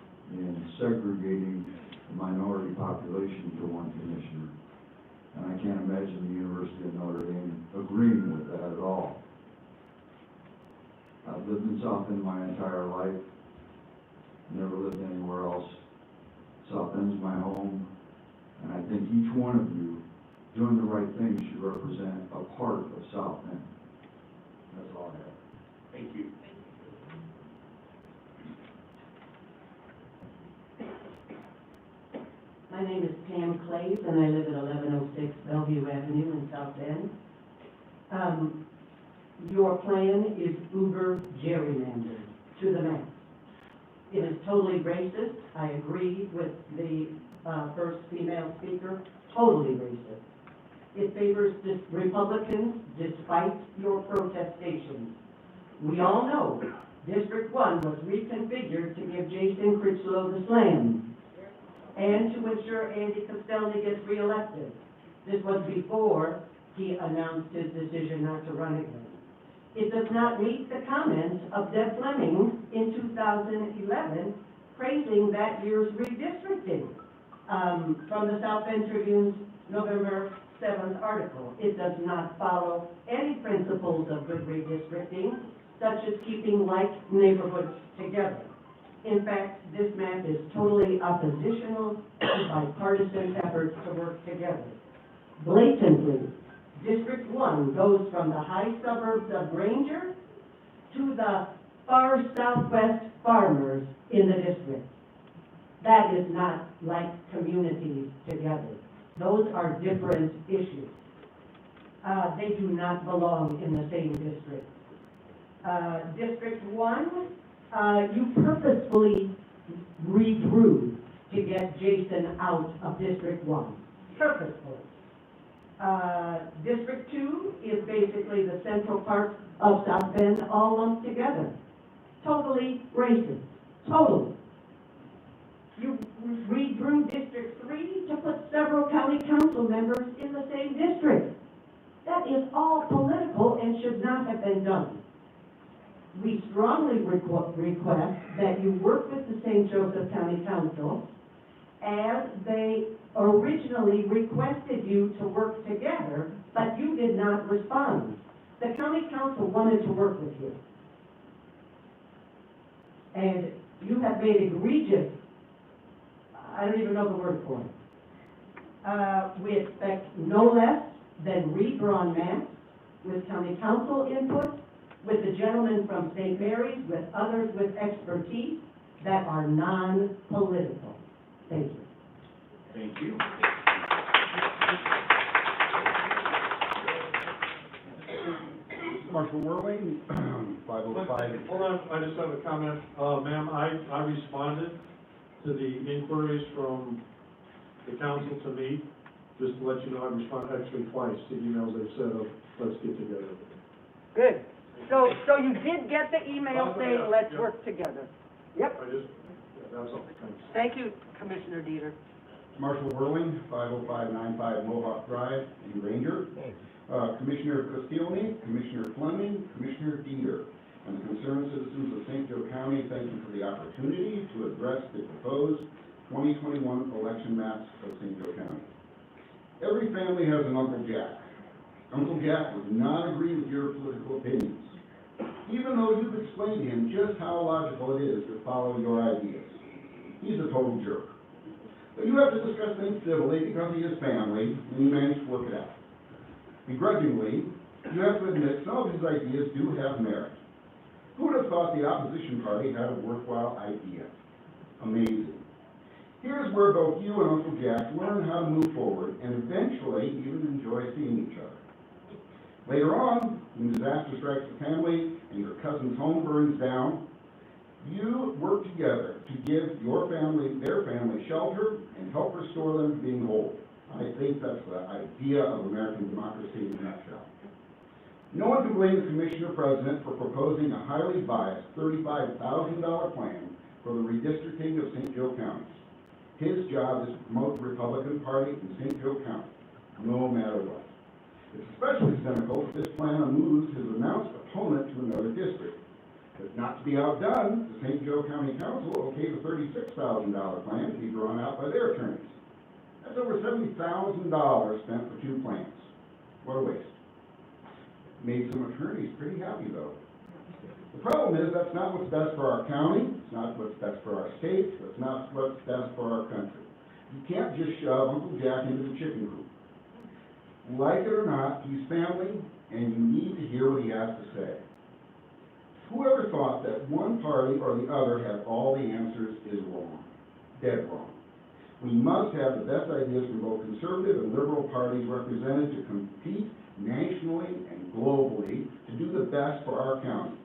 segregating the minority population to one commissioner. And I can't imagine the University of Notre Dame agreeing with that at all. I've lived in South Bend my entire life, never lived anywhere else. South Bend's my home, and I think each one of you doing the right thing should represent a part of South Bend. That's all I have.
Thank you.
My name is Pam Clays, and I live at 1106 Bellevue Avenue in South Bend. Your plan is uber gerrymandered to the max. It is totally racist. I agree with the first female speaker, totally racist. It favors Republicans despite your protestations. We all know District 1 was reconfigured to give Jason Critchlow the slam and to ensure Andy Castelny gets reelected. This was before he announced his decision not to run again. It does not meet the comments of Deb Fleming in 2011 praising that year's redistricting from the South Bend Tribune's November 7th article. It does not follow any principles of good redistricting, such as keeping like neighborhoods together. In fact, this map is totally oppositional to bipartisan efforts to work together. Blatantly, District 1 goes from the high suburbs of Granger to the far southwest farmers in the district. That is not like communities together. Those are different issues. They do not belong in the same district. District 1, you purposefully redrew to get Jason out of District 1. Purposefully. District 2 is basically the central part of South Bend all lumped together. Totally racist. Totally. You redrew District 3 to put several county council members in the same district. That is all political and should not have been done. We strongly request that you work with the St. Joseph County Council as they originally requested you to work together, but you did not respond. The county council wanted to work with you. And you have made egregious, I don't even know the word for it. We expect no less than redrawn maps with county council input, with the gentleman from St. Mary's, with others with expertise that are non-political. Thank you.
Thank you.
Marshall, we're waiting. 505. Hold on, I just have a comment. Ma'am, I responded to the inquiries from the council to me just to let you know, I responded actually twice to emails they said, let's get together.
Good. So you did get the email saying, let's work together. Yep.
I just, that's all, thanks.
Thank you, Commissioner Dieter.
Marshall Whirling, 50595 Mohawk Drive in Granger. Commissioner Castiglione, Commissioner Fleming, Commissioner Dieter, and the concerned citizens of St. Joe County, thank you for the opportunity to address the proposed 2021 election maps of St. Joe County. Every family has an Uncle Jack. Uncle Jack does not agree with your political opinions, even though you've explained to him just how logical it is to follow your ideas. He's a total jerk. But you have to discuss things civilly because he is family, and you managed to work it out. Begrudgingly, you have to admit some of his ideas do have merit. Who would have thought the opposition party had a worthwhile idea? Amazing. Here's where both you and Uncle Jack learn how to move forward and eventually even enjoy seeing each other. Later on, when disaster strikes the family and your cousin's home burns down, you work together to give your family, their family, shelter and help restore them to being whole. I think that's the idea of American democracy in a nutshell. No one can blame the Commissioner President for proposing a highly biased $35,000 plan for the redistricting of St. Joe counties. His job is to promote the Republican Party in St. Joe County, no matter what. It's especially cynical if this plan moves his announced opponent to another district. But not to be outdone, the St. Joe County Council okayed a $36,000 plan to be drawn out by their attorneys. That's over $70,000 spent for two plans. What a waste. Made some attorneys pretty happy though. The problem is that's not what's best for our county, it's not what's best for our state, it's not what's best for our country. You can't just shove Uncle Jack into the chicken coop. Like it or not, he's family, and you need to hear what he has to say. Whoever thought that one party or the other had all the answers is wrong, dead wrong. We must have the best ideas from both conservative and liberal parties represented to compete nationally and globally to do the best for our county.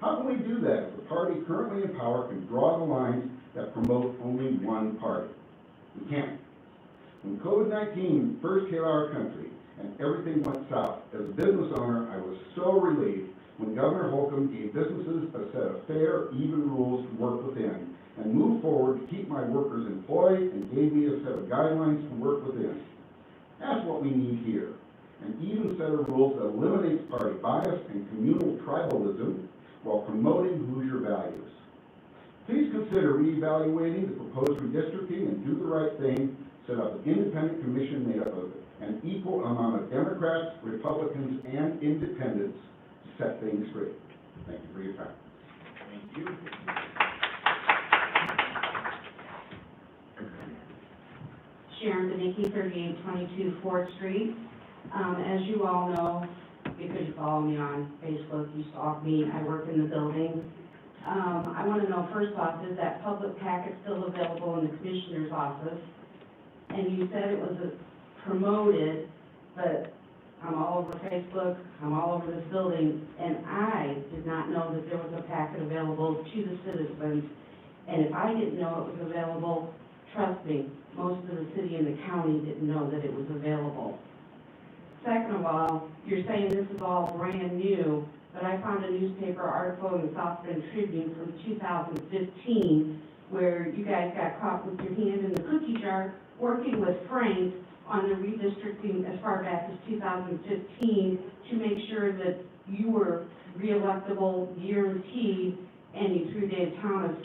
How can we do that if the party currently in power can draw the lines that promote only one party? We can't. When COVID-19 first hit our country and everything went south, as a business owner, I was so relieved when Governor Holcomb gave businesses a set of fair, even rules to work within and moved forward to keep my workers employed and gave me a set of guidelines to work within. That's what we need here. An even set of rules that eliminates party bias and communal tribalism while promoting Hoosier values. Please consider reevaluating the proposed redistricting and do the right thing, set up an independent commission made up of an equal amount of Democrats, Republicans, and independents to set things straight. Thank you for your time.
Thank you.
Sharon Benicki, 3822 4th Street. As you all know, because you follow me on Facebook, you stalk me, I work in the building. I want to know, first off, is that public packet still available in the Commissioner's office? And you said it was promoted, but I'm all over Facebook, I'm all over this building, and I did not know that there was a packet available to the citizens. And if I didn't know it was available, trust me, most of the city and the county didn't know that it was available. Second of all, you're saying this is all brand new, but I found a newspaper article in the South Bend Tribune from 2015 where you guys got caught with your hand in the cookie jar working with Frank on the redistricting as far back as 2015 to make sure that you were reelectable, guaranteed, and you threw Dave Thomas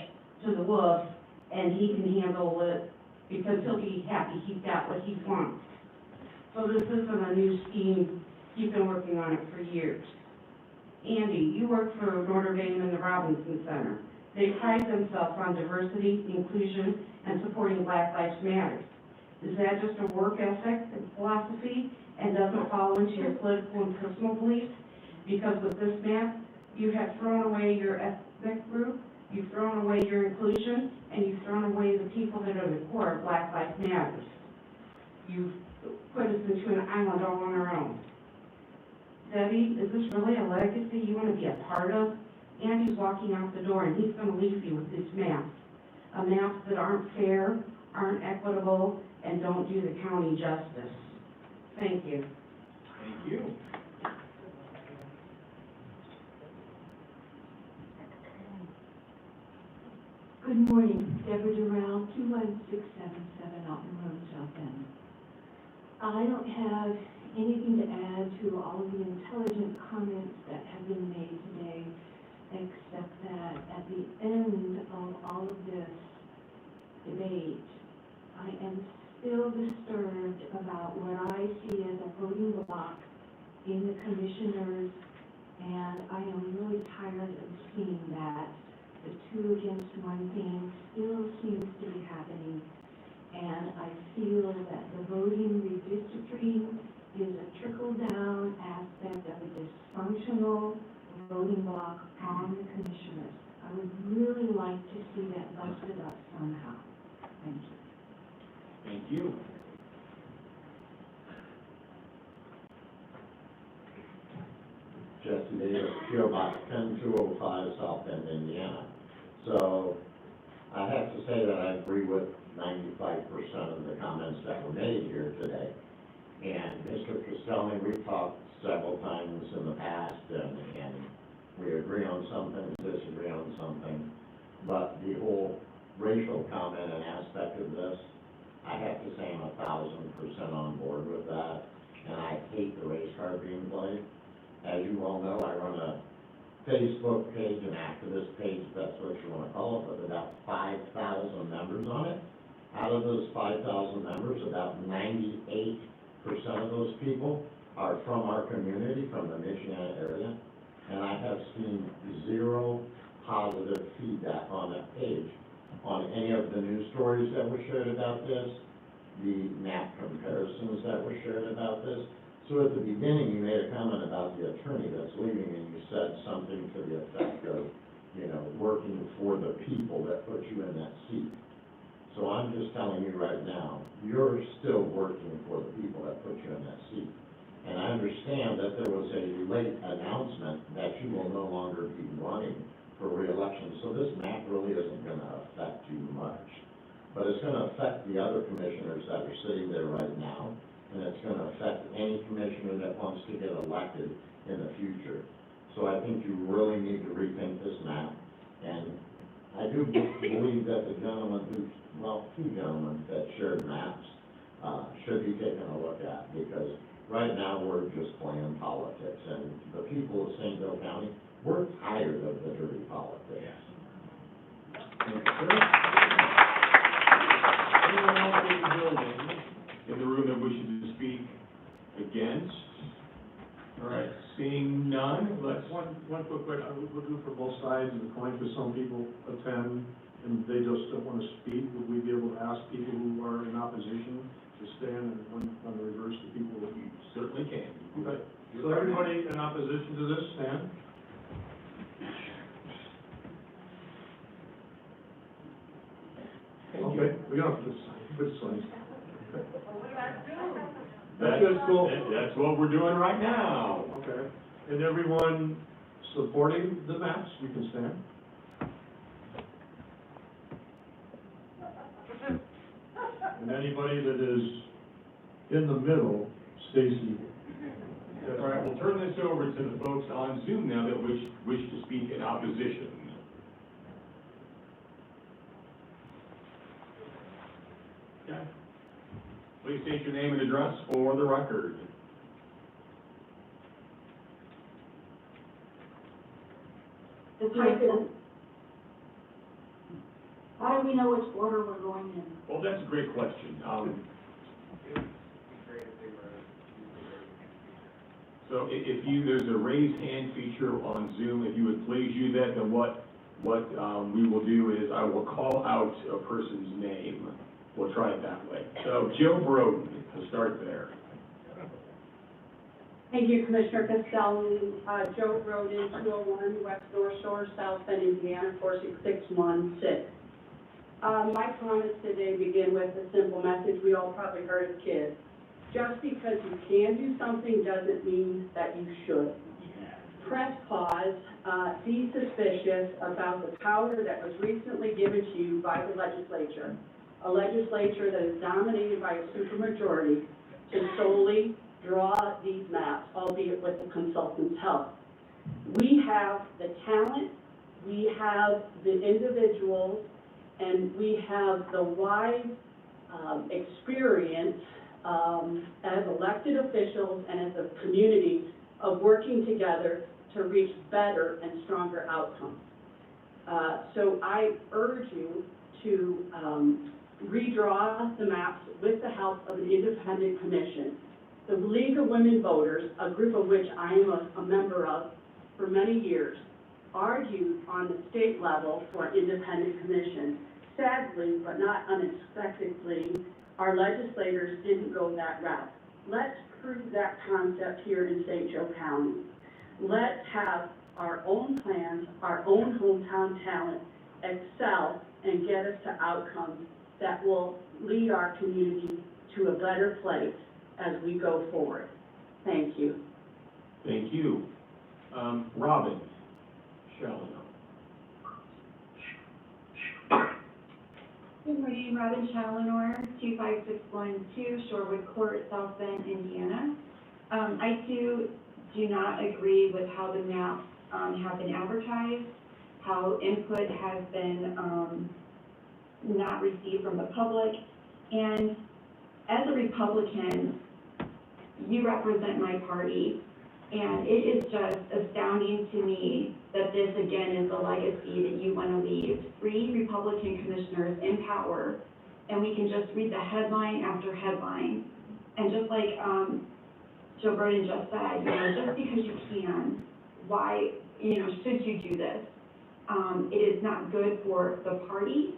to the wolves, and he can handle it because he'll be happy he's got what he wants. So this isn't a new scheme. You've been working on it for years. Andy, you work for Notre Dame and the Robinson Center. They pride themselves on diversity, inclusion, and supporting Black Lives Matter. Is that just a work ethic and philosophy and doesn't fall into your political and personal beliefs? Because with this map, you have thrown away your ethnic group, you've thrown away your inclusion, and you've thrown away the people that are the core of Black Lives Matter. You've put us into an island all on our own. Debbie, is this really a legacy you want to be a part of? Andy's walking out the door and he's going to leave you with these maps. Maps that aren't fair, aren't equitable, and don't do the county justice. Thank you.
Thank you.
Good morning, Deborah Durrell, 21677 Alton Road, South Bend. I don't have anything to add to all of the intelligent comments that have been made today, except that at the end of all of this debate, I am still disturbed about what I see as a voting block in the commissioners, and I am really tired of seeing that. The two against one thing still seems to be happening, and I feel that the voting redistricting is a trickle-down aspect of a dysfunctional voting block on the commissioners. I would really like to see that busted up somehow. Thank you.
Thank you.
Jesse Davis, PO Box 10205, South Bend, Indiana. So, I have to say that I agree with 95% of the comments that were made here today. And Mr. Castelli, we've talked several times in the past, and we agree on something, disagree on something. But the whole racial comment and aspect of this, I have to say I'm 1,000% on board with that. And I hate the race card being played. As you all know, I run a Facebook page, an activist page, if that's what you want to call it, with about 5,000 members on it. Out of those 5,000 members, about 98% of those people are from our community, from the Michiana area. And I have seen zero positive feedback on that page on any of the news stories that were shared about this, the map comparisons that were shared about this. So at the beginning, you made a comment about the attorney that's leaving, and you said something to the effect of, you know, working for the people that put you in that seat. So I'm just telling you right now, you're still working for the people that put you in that seat. And I understand that there was a late announcement that you will no longer be running for re-election, so this map really isn't gonna affect you much. But it's gonna affect the other commissioners that are sitting there right now, and it's gonna affect any commissioner that wants to get elected in the future. So I think you really need to rethink this map, and I do believe that the gentleman two gentlemen that shared maps, should be taken a look at, because right now we're just playing politics, and the people of St. Joe County, we're tired of the dirty politics.
Anyone else in the building, in the room that wishes to speak against? All right, seeing none, let's.
One quick question, we'll do for both sides of the coin, because some people attend and they just don't want to speak. Would we be able to ask people who are in opposition to stand, and on the reverse, the people that
You certainly can.
Okay, so everybody in opposition to this, stand. Okay, we don't have to sign, good sign. That's good, cool.
That's what we're doing right now.
Okay, and everyone supporting the maps, you can stand. And anybody that is in the middle, Stacy.
All right, we'll turn this over to the folks on Zoom now that wish to speak in opposition. Okay. Please state your name and address for the record.
How do we know which order we're going in?
Well, that's a great question. So if you, there's a raise hand feature on Zoom, if you would please use that, then what we will do is I will call out a person's name. We'll try it that way. So Joe Broden, to start there.
Thank you, Commissioner Castelli. Joe Broden, 201 West North Shore, South Bend, Indiana, 46616. My comments today begin with a simple message we all probably heard as kids. Just because you can do something doesn't mean that you should. Press pause, be suspicious about the power that was recently given to you by the legislature, a legislature that is dominated by a supermajority,
to solely draw these maps, albeit with the consultant's help. We have the talent, we have the individuals, and we have the wide experience as elected officials and as a community of working together to reach better and stronger outcomes. So I urge you to redraw the maps with the help of an independent commission. The League of Women Voters, a group of which I am a member of for many years, argued on the state level for an independent commission. Sadly, but not unexpectedly, our legislators didn't go that route. Let's prove that concept here in St. Joe County. Let's have our own plans, our own hometown talent excel and get us to outcomes that will lead our community to a better place as we go forward. Thank you.
Thank you. Robin Challenor.
Good morning, Robin Challenor, 25612 Shorewood Court, South Bend, Indiana. I too do not agree with how the maps have been advertised, how input has been not received from the public. And as a Republican, you represent my party, and it is just astounding to me that this again is the legacy that you want to leave. 3 Republican commissioners in power, and we can just read the headline after headline. And just like Joe Burden just said, just because you can, why, should you do this? It is not good for the party.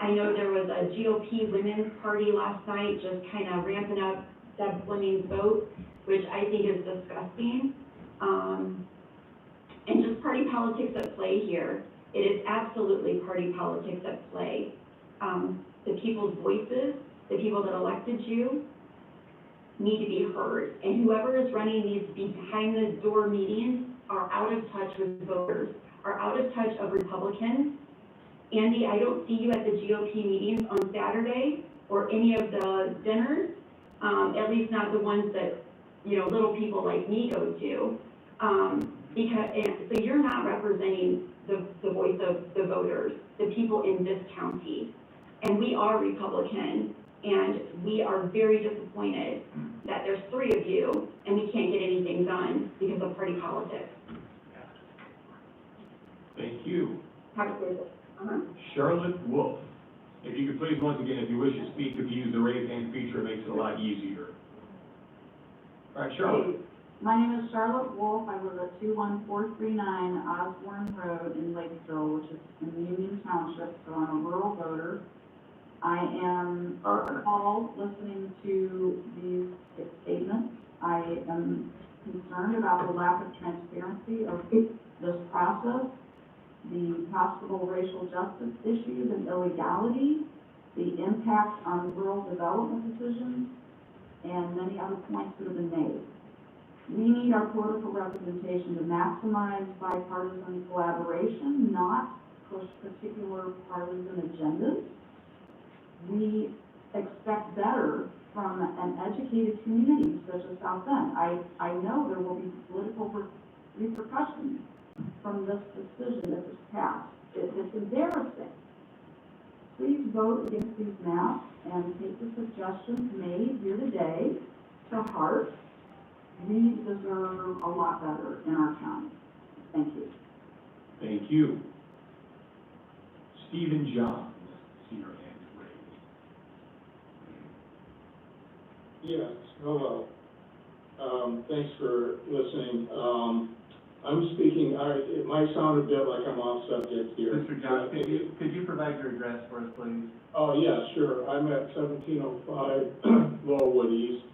I know there was a GOP women's party last night just kind of ramping up Deb Fleming's vote, which I think is disgusting. And just party politics at play here. It is absolutely party politics at play. The people's voices, the people that elected you, need to be heard. And whoever is running these behind the door meetings are out of touch with voters, are out of touch of Republicans. Andy, I don't see you at the GOP meetings on Saturday or any of the dinners, at least not the ones that, little people like me go to. So you're not representing the voice of the voters, the people in this county. And we are Republican, and we are very disappointed that there's 3 of you and we can't get anything done because of party politics.
Thank you.
Uh-huh.
Charlotte Wolf. If you could please, once again, if you wish to speak, if you use the raise hand feature, it makes it a lot easier. All right, Charlotte.
My name is Charlotte Wolf. I live at 21439 Osborne Road in Lakeville, which is in Union Township, so I'm a rural voter. I am appalled listening to these statements. I am concerned about the lack of transparency of this process, the possible racial justice issues and illegality, the impact on rural development decisions, and many other points that have been made. We need our political representation to maximize bipartisan collaboration, not push particular partisan agendas. We expect better from an educated community such as South Bend. I know there will be political repercussions from this decision that was passed. It's embarrassing. Please vote against these maps and take the suggestions made here today to heart. We deserve a lot better in our county. Thank you.
Thank you. Stephen Johns, see your hand raised.
Yes, hello. Thanks for listening. I'm speaking, it might sound a bit like I'm off subject here.
Mr. Johns, could you provide your address for us, please?
Oh, yeah, sure. I'm at 1705 Laurelwood East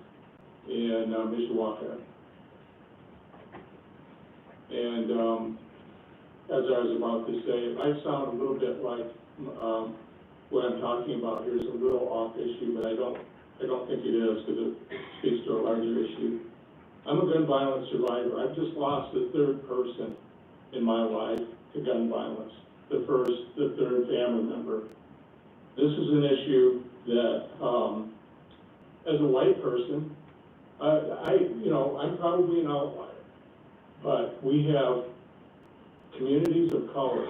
in Mishawaka. And as I was about to say, it might sound a little bit like what I'm talking about here is a little off issue, but I don't think it is, because it speaks to a larger issue. I'm a gun violence survivor. I've just lost the 3rd person in my life to gun violence, the 3rd family member. This is an issue that, as a white person, I'm probably an outlier, but we have communities of color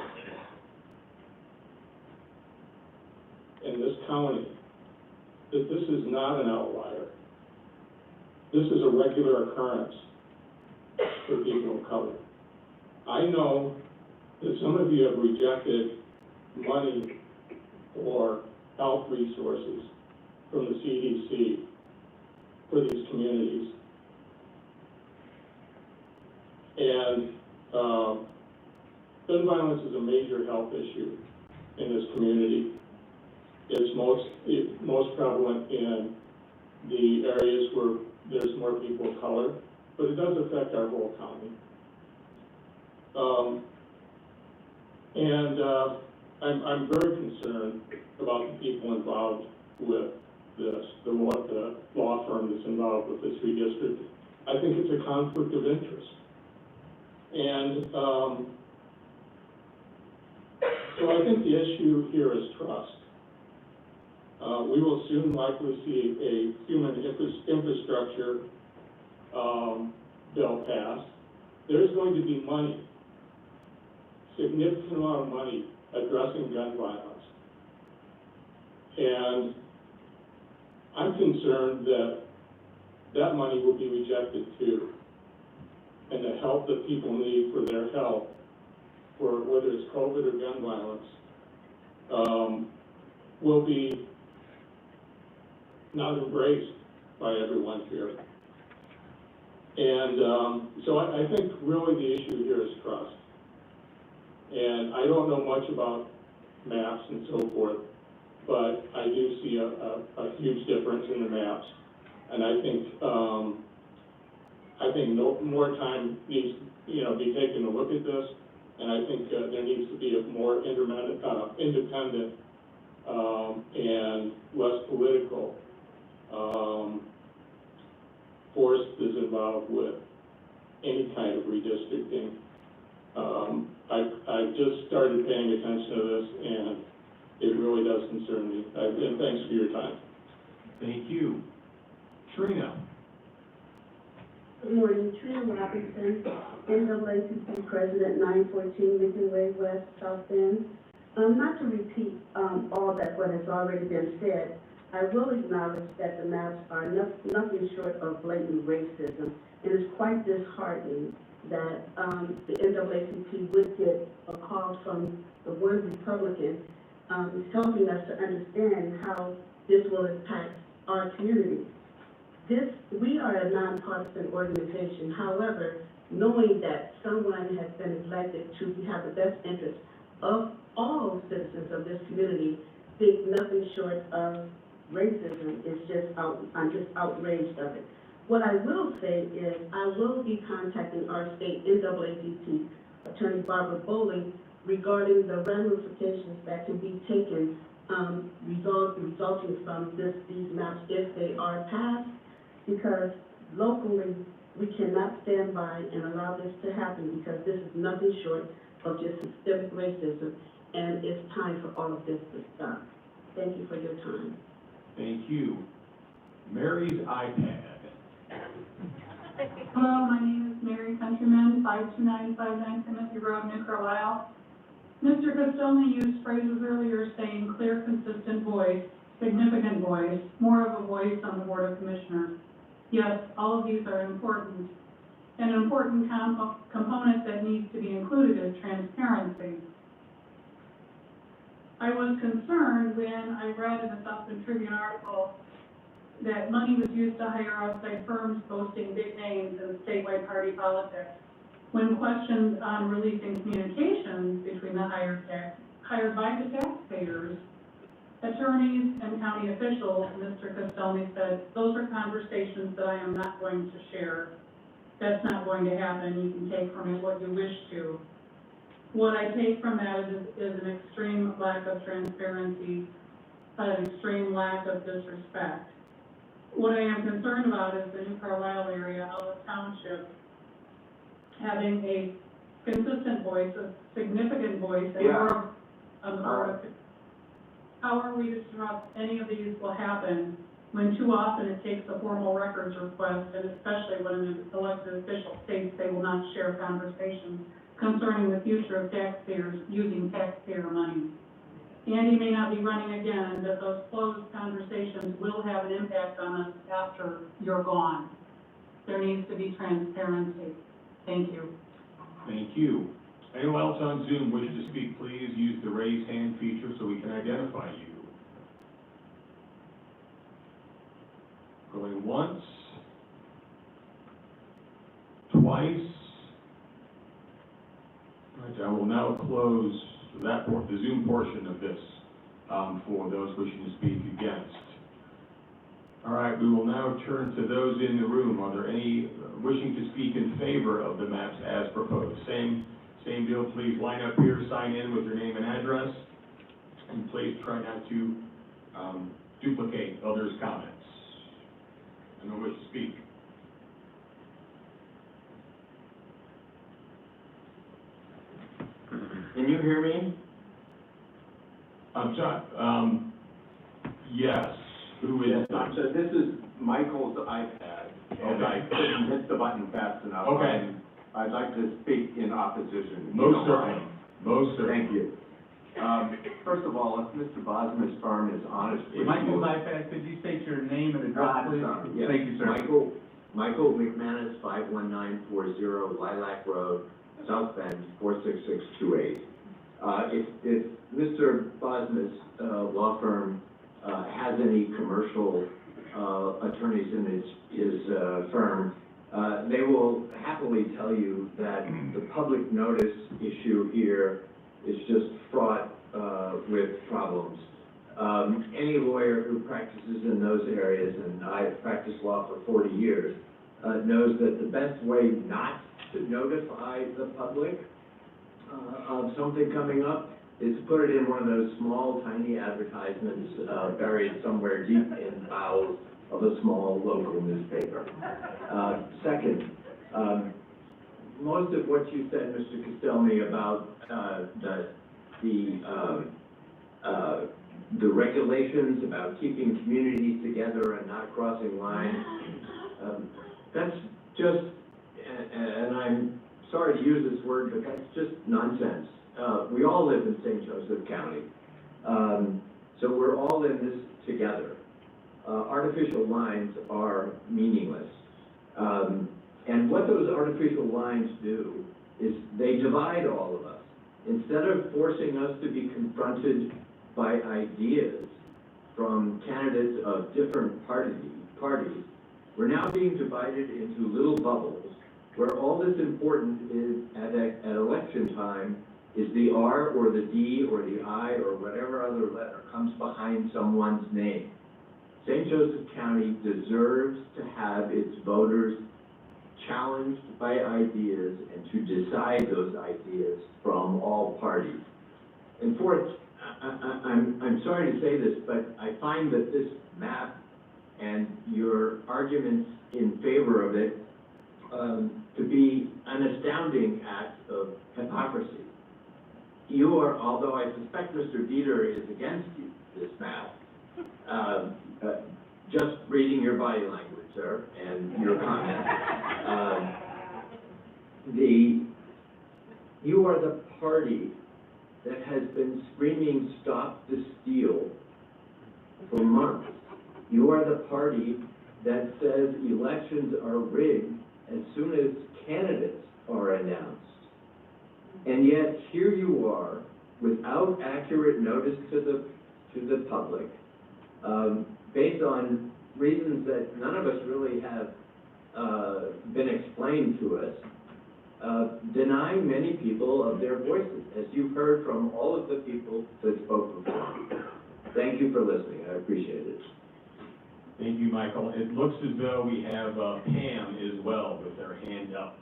in this county that this is not an outlier. This is a regular occurrence for people of color. I know that some of you have rejected money for health resources from the CDC for these communities. And gun violence is a major health issue in this community. It's most prevalent in the areas where there's more people of color, but it does affect our whole county. I'm very concerned about the people involved with this, the law firm that's involved with this redistricting. I think it's a conflict of interest. And so I think the issue here is trust. We will soon likely see a human infrastructure bill passed. There's going to be money, significant amount of money addressing gun violence. And I'm concerned that that money will be rejected too. And the help that people need for their health, for whether it's COVID or gun violence, will be not embraced by everyone here. And so I think really the issue here is trust. And I don't know much about maps and so forth, but I do see a huge difference in the maps. And I think more time needs to be taken to look at this. And I think there needs to be a more independent and less political force that's involved with any kind of redistricting. I just started paying attention to this, and it really does concern me. And thanks for your time.
Thank you. Trina.
Good morning, Trina Robinson, NAACP President, 914 Lincoln Way West, South Bend. Not to repeat all that what has already been said, I will acknowledge that the maps are nothing short of blatant racism, and it's quite disheartening that the NAACP would get a call from the one Republican helping us to understand how this will impact our community. We are a nonpartisan organization. However, knowing that someone has been elected to have the best interest of all citizens of this community, think nothing short of racism is I'm just outraged of it. What I will say is I will be contacting our state NAACP Attorney Barbara Bowling regarding the ramifications that can be taken resulting from these maps if they are passed, because locally we cannot stand by and allow this to happen, because this is nothing short of just systemic racism, and it's time for all of this to stop. Thank you for your time.
Thank you. Mary's iPad.
Hello, my name is Mary Countryman, 52959 Timothy Road, New Carlisle. Mr. Costone used phrases earlier saying clear, consistent voice, significant voice, more of a voice on the Board of Commissioners. Yes, all of these are important. An important component that needs to be included is transparency. I was concerned when I read in the South Bend Tribune article that money was used to hire outside firms boasting big names in statewide party politics. When questioned on releasing communications between the hired by the taxpayers, attorneys and county officials, Mr. Costone said, those are conversations that I am not going to share. That's not going to happen. You can take from it what you wish to. What I take from that is an extreme lack of transparency, an extreme lack of disrespect. What I am concerned about is the New Carlisle area, Olive Township, having a consistent voice, a significant voice, and more on the board. How are we to disrupt any of these will happen when too often it takes a formal records request, and especially when an elected official states they will not share conversations concerning the future of taxpayers using taxpayer money. Andy may not be running again, but those closed conversations will have an impact on us after you're gone. There needs to be transparency. Thank you.
Thank you. Anyone else on Zoom wish to speak, please use the raise hand feature so we can identify you. Going once, twice. Right, I will now close the Zoom portion of this for those wishing to speak against. All right, we will now turn to those in the room. Are there any wishing to speak in favor of the maps as proposed? Same deal, please line up here, sign in with your name and address, and please try not to duplicate others' comments. Anyone wish to speak? Can you hear me? I'm sorry, yes, who is this?
So this is Michael's iPad, and I couldn't hit the button fast enough.
Okay.
I'd like to speak in opposition.
Most certainly, most certainly.
Thank you. First of all, if Mr. Bosma's firm is honest with you.
Michael's iPad, could you state your name and address, please?
Sorry, yes.
Thank you, sir.
Michael McManus, 51940 Lilac Road, South Bend, 46628. If Mr. Bosma's law firm has any commercial attorneys in his firm, they will happily tell you that the public notice issue here is just fraught with problems. Any lawyer who practices in those areas, and I've practiced law for 40 years, knows that the best way not to notify the public of something coming up is to put it in one of those small, tiny advertisements buried somewhere deep in the bowels of a small local newspaper. Second, most of what you said, Mr. Castelmi, about the regulations about keeping communities together and not crossing lines, that's just, and I'm sorry to use this word, but that's just nonsense. We all live in St. Joseph County, so we're all in this together. Artificial lines are meaningless. And what those artificial lines do is they divide all of us. Instead of forcing us to be confronted by ideas from candidates of different parties, we're now being divided into little bubbles where all that's important is at election time is the R or the D or the I or whatever other letter comes behind someone's name. St. Joseph County deserves to have its voters challenged by ideas and to decide those ideas from all parties. And fourth, I'm sorry to say this, but I find that this map and your arguments in favor of it to be an astounding act of hypocrisy. You are, although I suspect Mr. Dieter is against this map, just reading your body language, sir, and your comments, you are the party that has been screaming "Stop the Steal" for months. You are the party that says elections are rigged as soon as candidates are announced. And yet here you are, without accurate notice to the public, based on reasons that none of us really have been explained to us, denying many people of their voices, as you've heard from all of the people that spoke before. Thank you for listening. I appreciate it.
Thank you, Michael. It looks as though we have Pam as well with her hand up.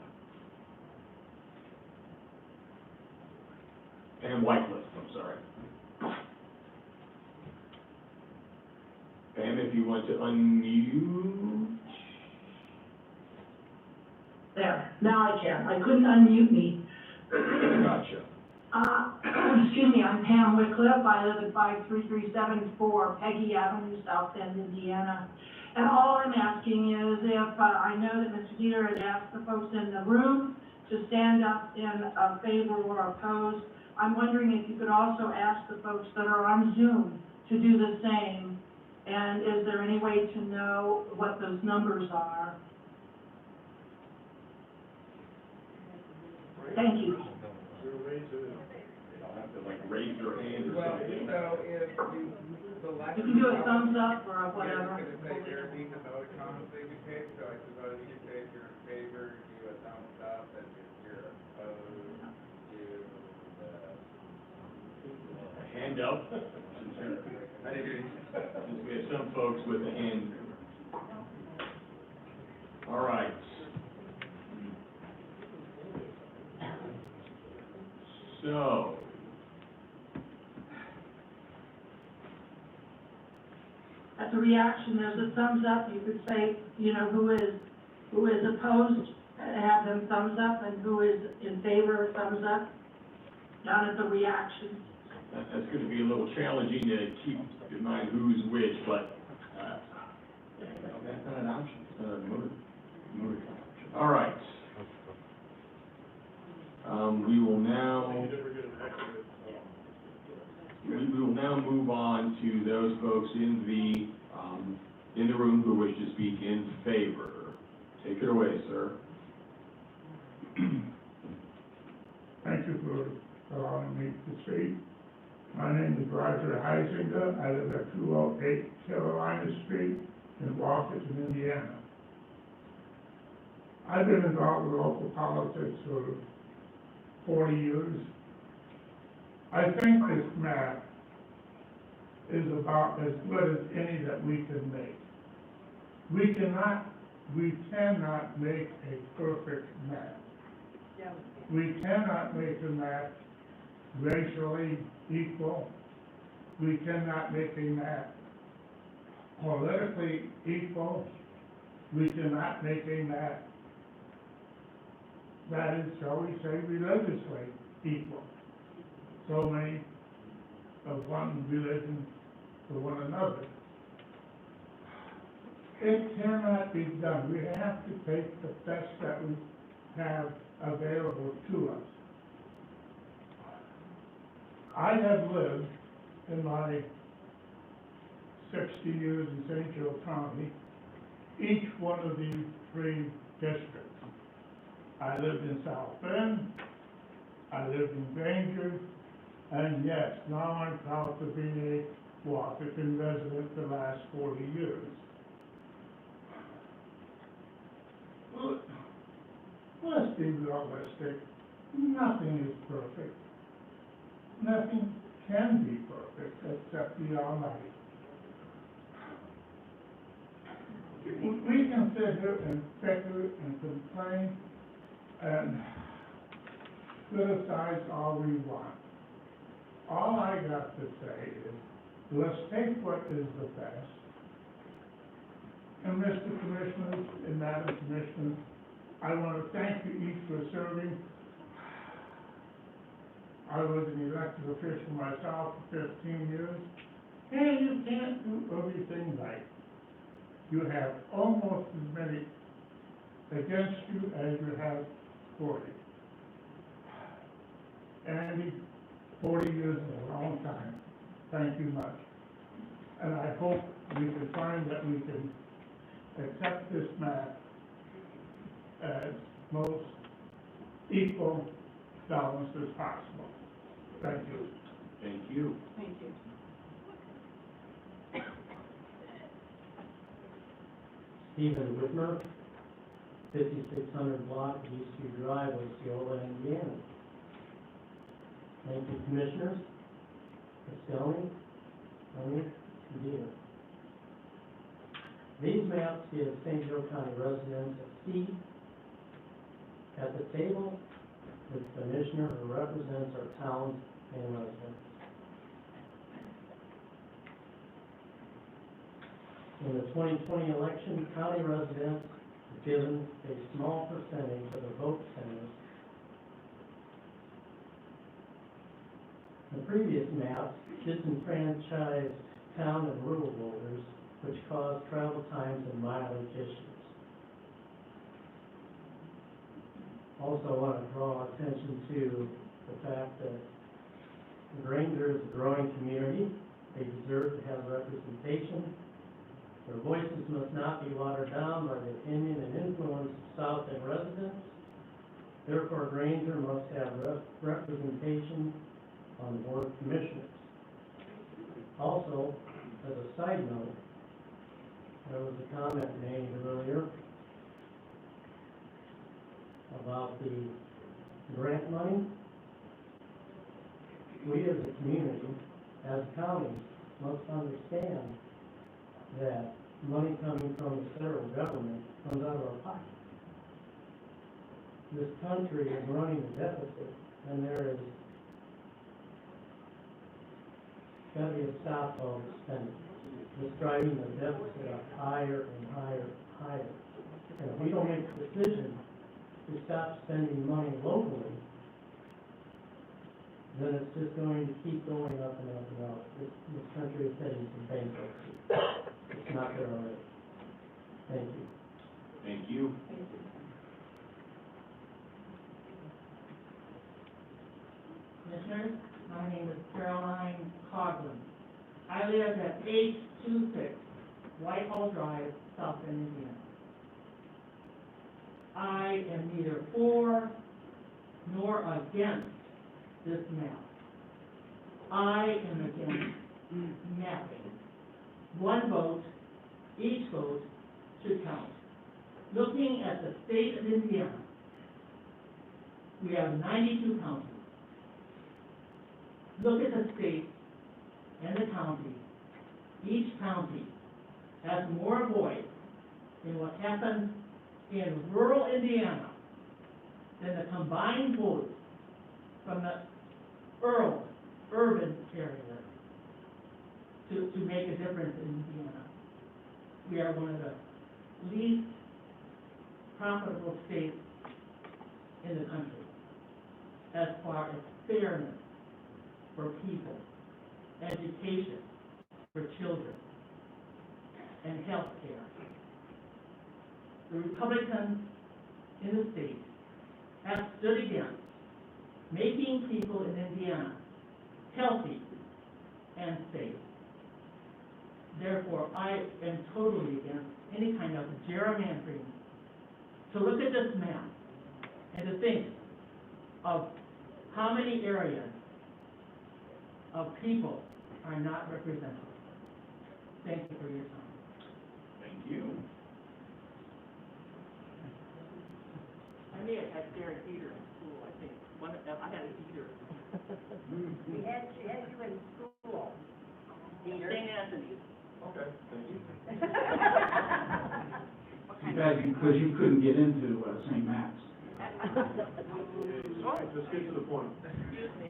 Pam Whitelist, I'm sorry. Pam, if you want to unmute.
There, now I can. I couldn't unmute me.
Gotcha.
Excuse me, I'm Pam Wycliffe, I live at 53374 Peggy Avenue, South Bend, Indiana. And all I'm asking is if, I know that Mr. Dieter had asked the folks in the room to stand up in favor or oppose. I'm wondering if you could also ask the folks that are on Zoom to do the same. And is there any way to know what those numbers are? Thank you.
I'll have to like raise your hand or something.
So if you select.
You can do a thumbs up or a whatever.
Yeah, it's gonna say there being emoticons that you pick, so I suppose you could say if you're in favor, do a thumbs up, and if you're opposed, do
A hand up. Since we have some folks with a hand. All right. So.
As a reaction, there's a thumbs up, you could say, you know, who is opposed, have them thumbs up, and who is in favor, thumbs up, down at the reaction.
That's going to be a little challenging to keep in mind who's which, but that's not an option. It's not a motor option. All right. We will now move on to those folks in the room who wish to speak in favor. Take it away, sir.
Thank you for allowing me to speak. My name is Roger Heisinger. I live at 208 Carolina Street in Washington, Indiana. I've been involved with local politics for 40 years. I think this map is about as good as any that we can make. We cannot make a perfect map. We cannot make a map racially equal. We cannot make a map politically equal. We cannot make a map that is, shall we say, religiously equal. So many of one religion to one another. It cannot be done. We have to take the best that we have available to us. I have lived in my 60 years in St. Joe County, each one of these 3 districts. I lived in South Bend, I lived in Granger, and yes, now I'm proud to be a Washington resident the last 40 years. Let's be realistic. Nothing is perfect. Nothing can be perfect except the Almighty. We can sit here and bicker and complain and criticize all we want. All I got to say is, let's take what is the best. And Mr. Commissioners and Madam Commissioner, I want to thank you each for serving. I was an elected official myself for 15 years, and you can't do everything right. You have almost as many against you as you have for you. Andy, 40 years is a long time. Thank you much. And I hope we can find that we can accept this map as most equal, balanced as possible. Thank you.
Thank you.
Thank you.
Stephen Whitmer, 5600 block Eastview Drive, Osceola, Indiana. Thank you, Commissioners, Castelli, Tony, Medina. These maps give St. Joe County residents a seat at the table with the Commissioner who represents our towns and residents. In the 2020 election, county residents were given a small percentage of the vote centers The previous map disenfranchised town and rural voters, which caused travel times and mileage issues. Also, I want to draw attention to the fact that Granger is a growing community. They deserve to have representation. Their voices must not be watered down by the opinion and influence of South End residents. Therefore, Granger must have representation on the Board of Commissioners. Also, as a side note, there was a comment made earlier about the grant money. We as a community, as counties, must understand that money coming from the federal government comes out of our pocket. This country is running a deficit, and there is got to be a stop of spending. It's driving the deficit up higher and higher and higher. And if we don't make a decision to stop spending money locally, then it's just going to keep going up and up and up. This country is heading to bankruptcy. It's not there already. Thank you.
Thank you.
Commissioners, my name is Caroline Coughlin. I live at 826 Whitehall Drive, South Bend, Indiana. I am neither for nor against this map. I am against mapping. One vote, each vote should count. Looking at the state of Indiana, we have 92 counties. Look at the state and the county. Each county has more voice in what happens in rural Indiana than the combined votes from the urban areas to make a difference in Indiana. We are one of the least profitable states in the country as far as fairness for people, education for children, and health care. The Republicans in the state have stood against making people in Indiana healthy and safe. Therefore, I am totally against any kind of gerrymandering. To look at this map and to think of how many areas of people are not represented. Thank you for your time.
Thank you.
I may have had Derek Eater in school, I think. I had a Eater.
We had you in school.
St. Anthony's.
Okay, thank you.
You guys, because you couldn't get into St. Matt's.
Let's get to the point.
Excuse me.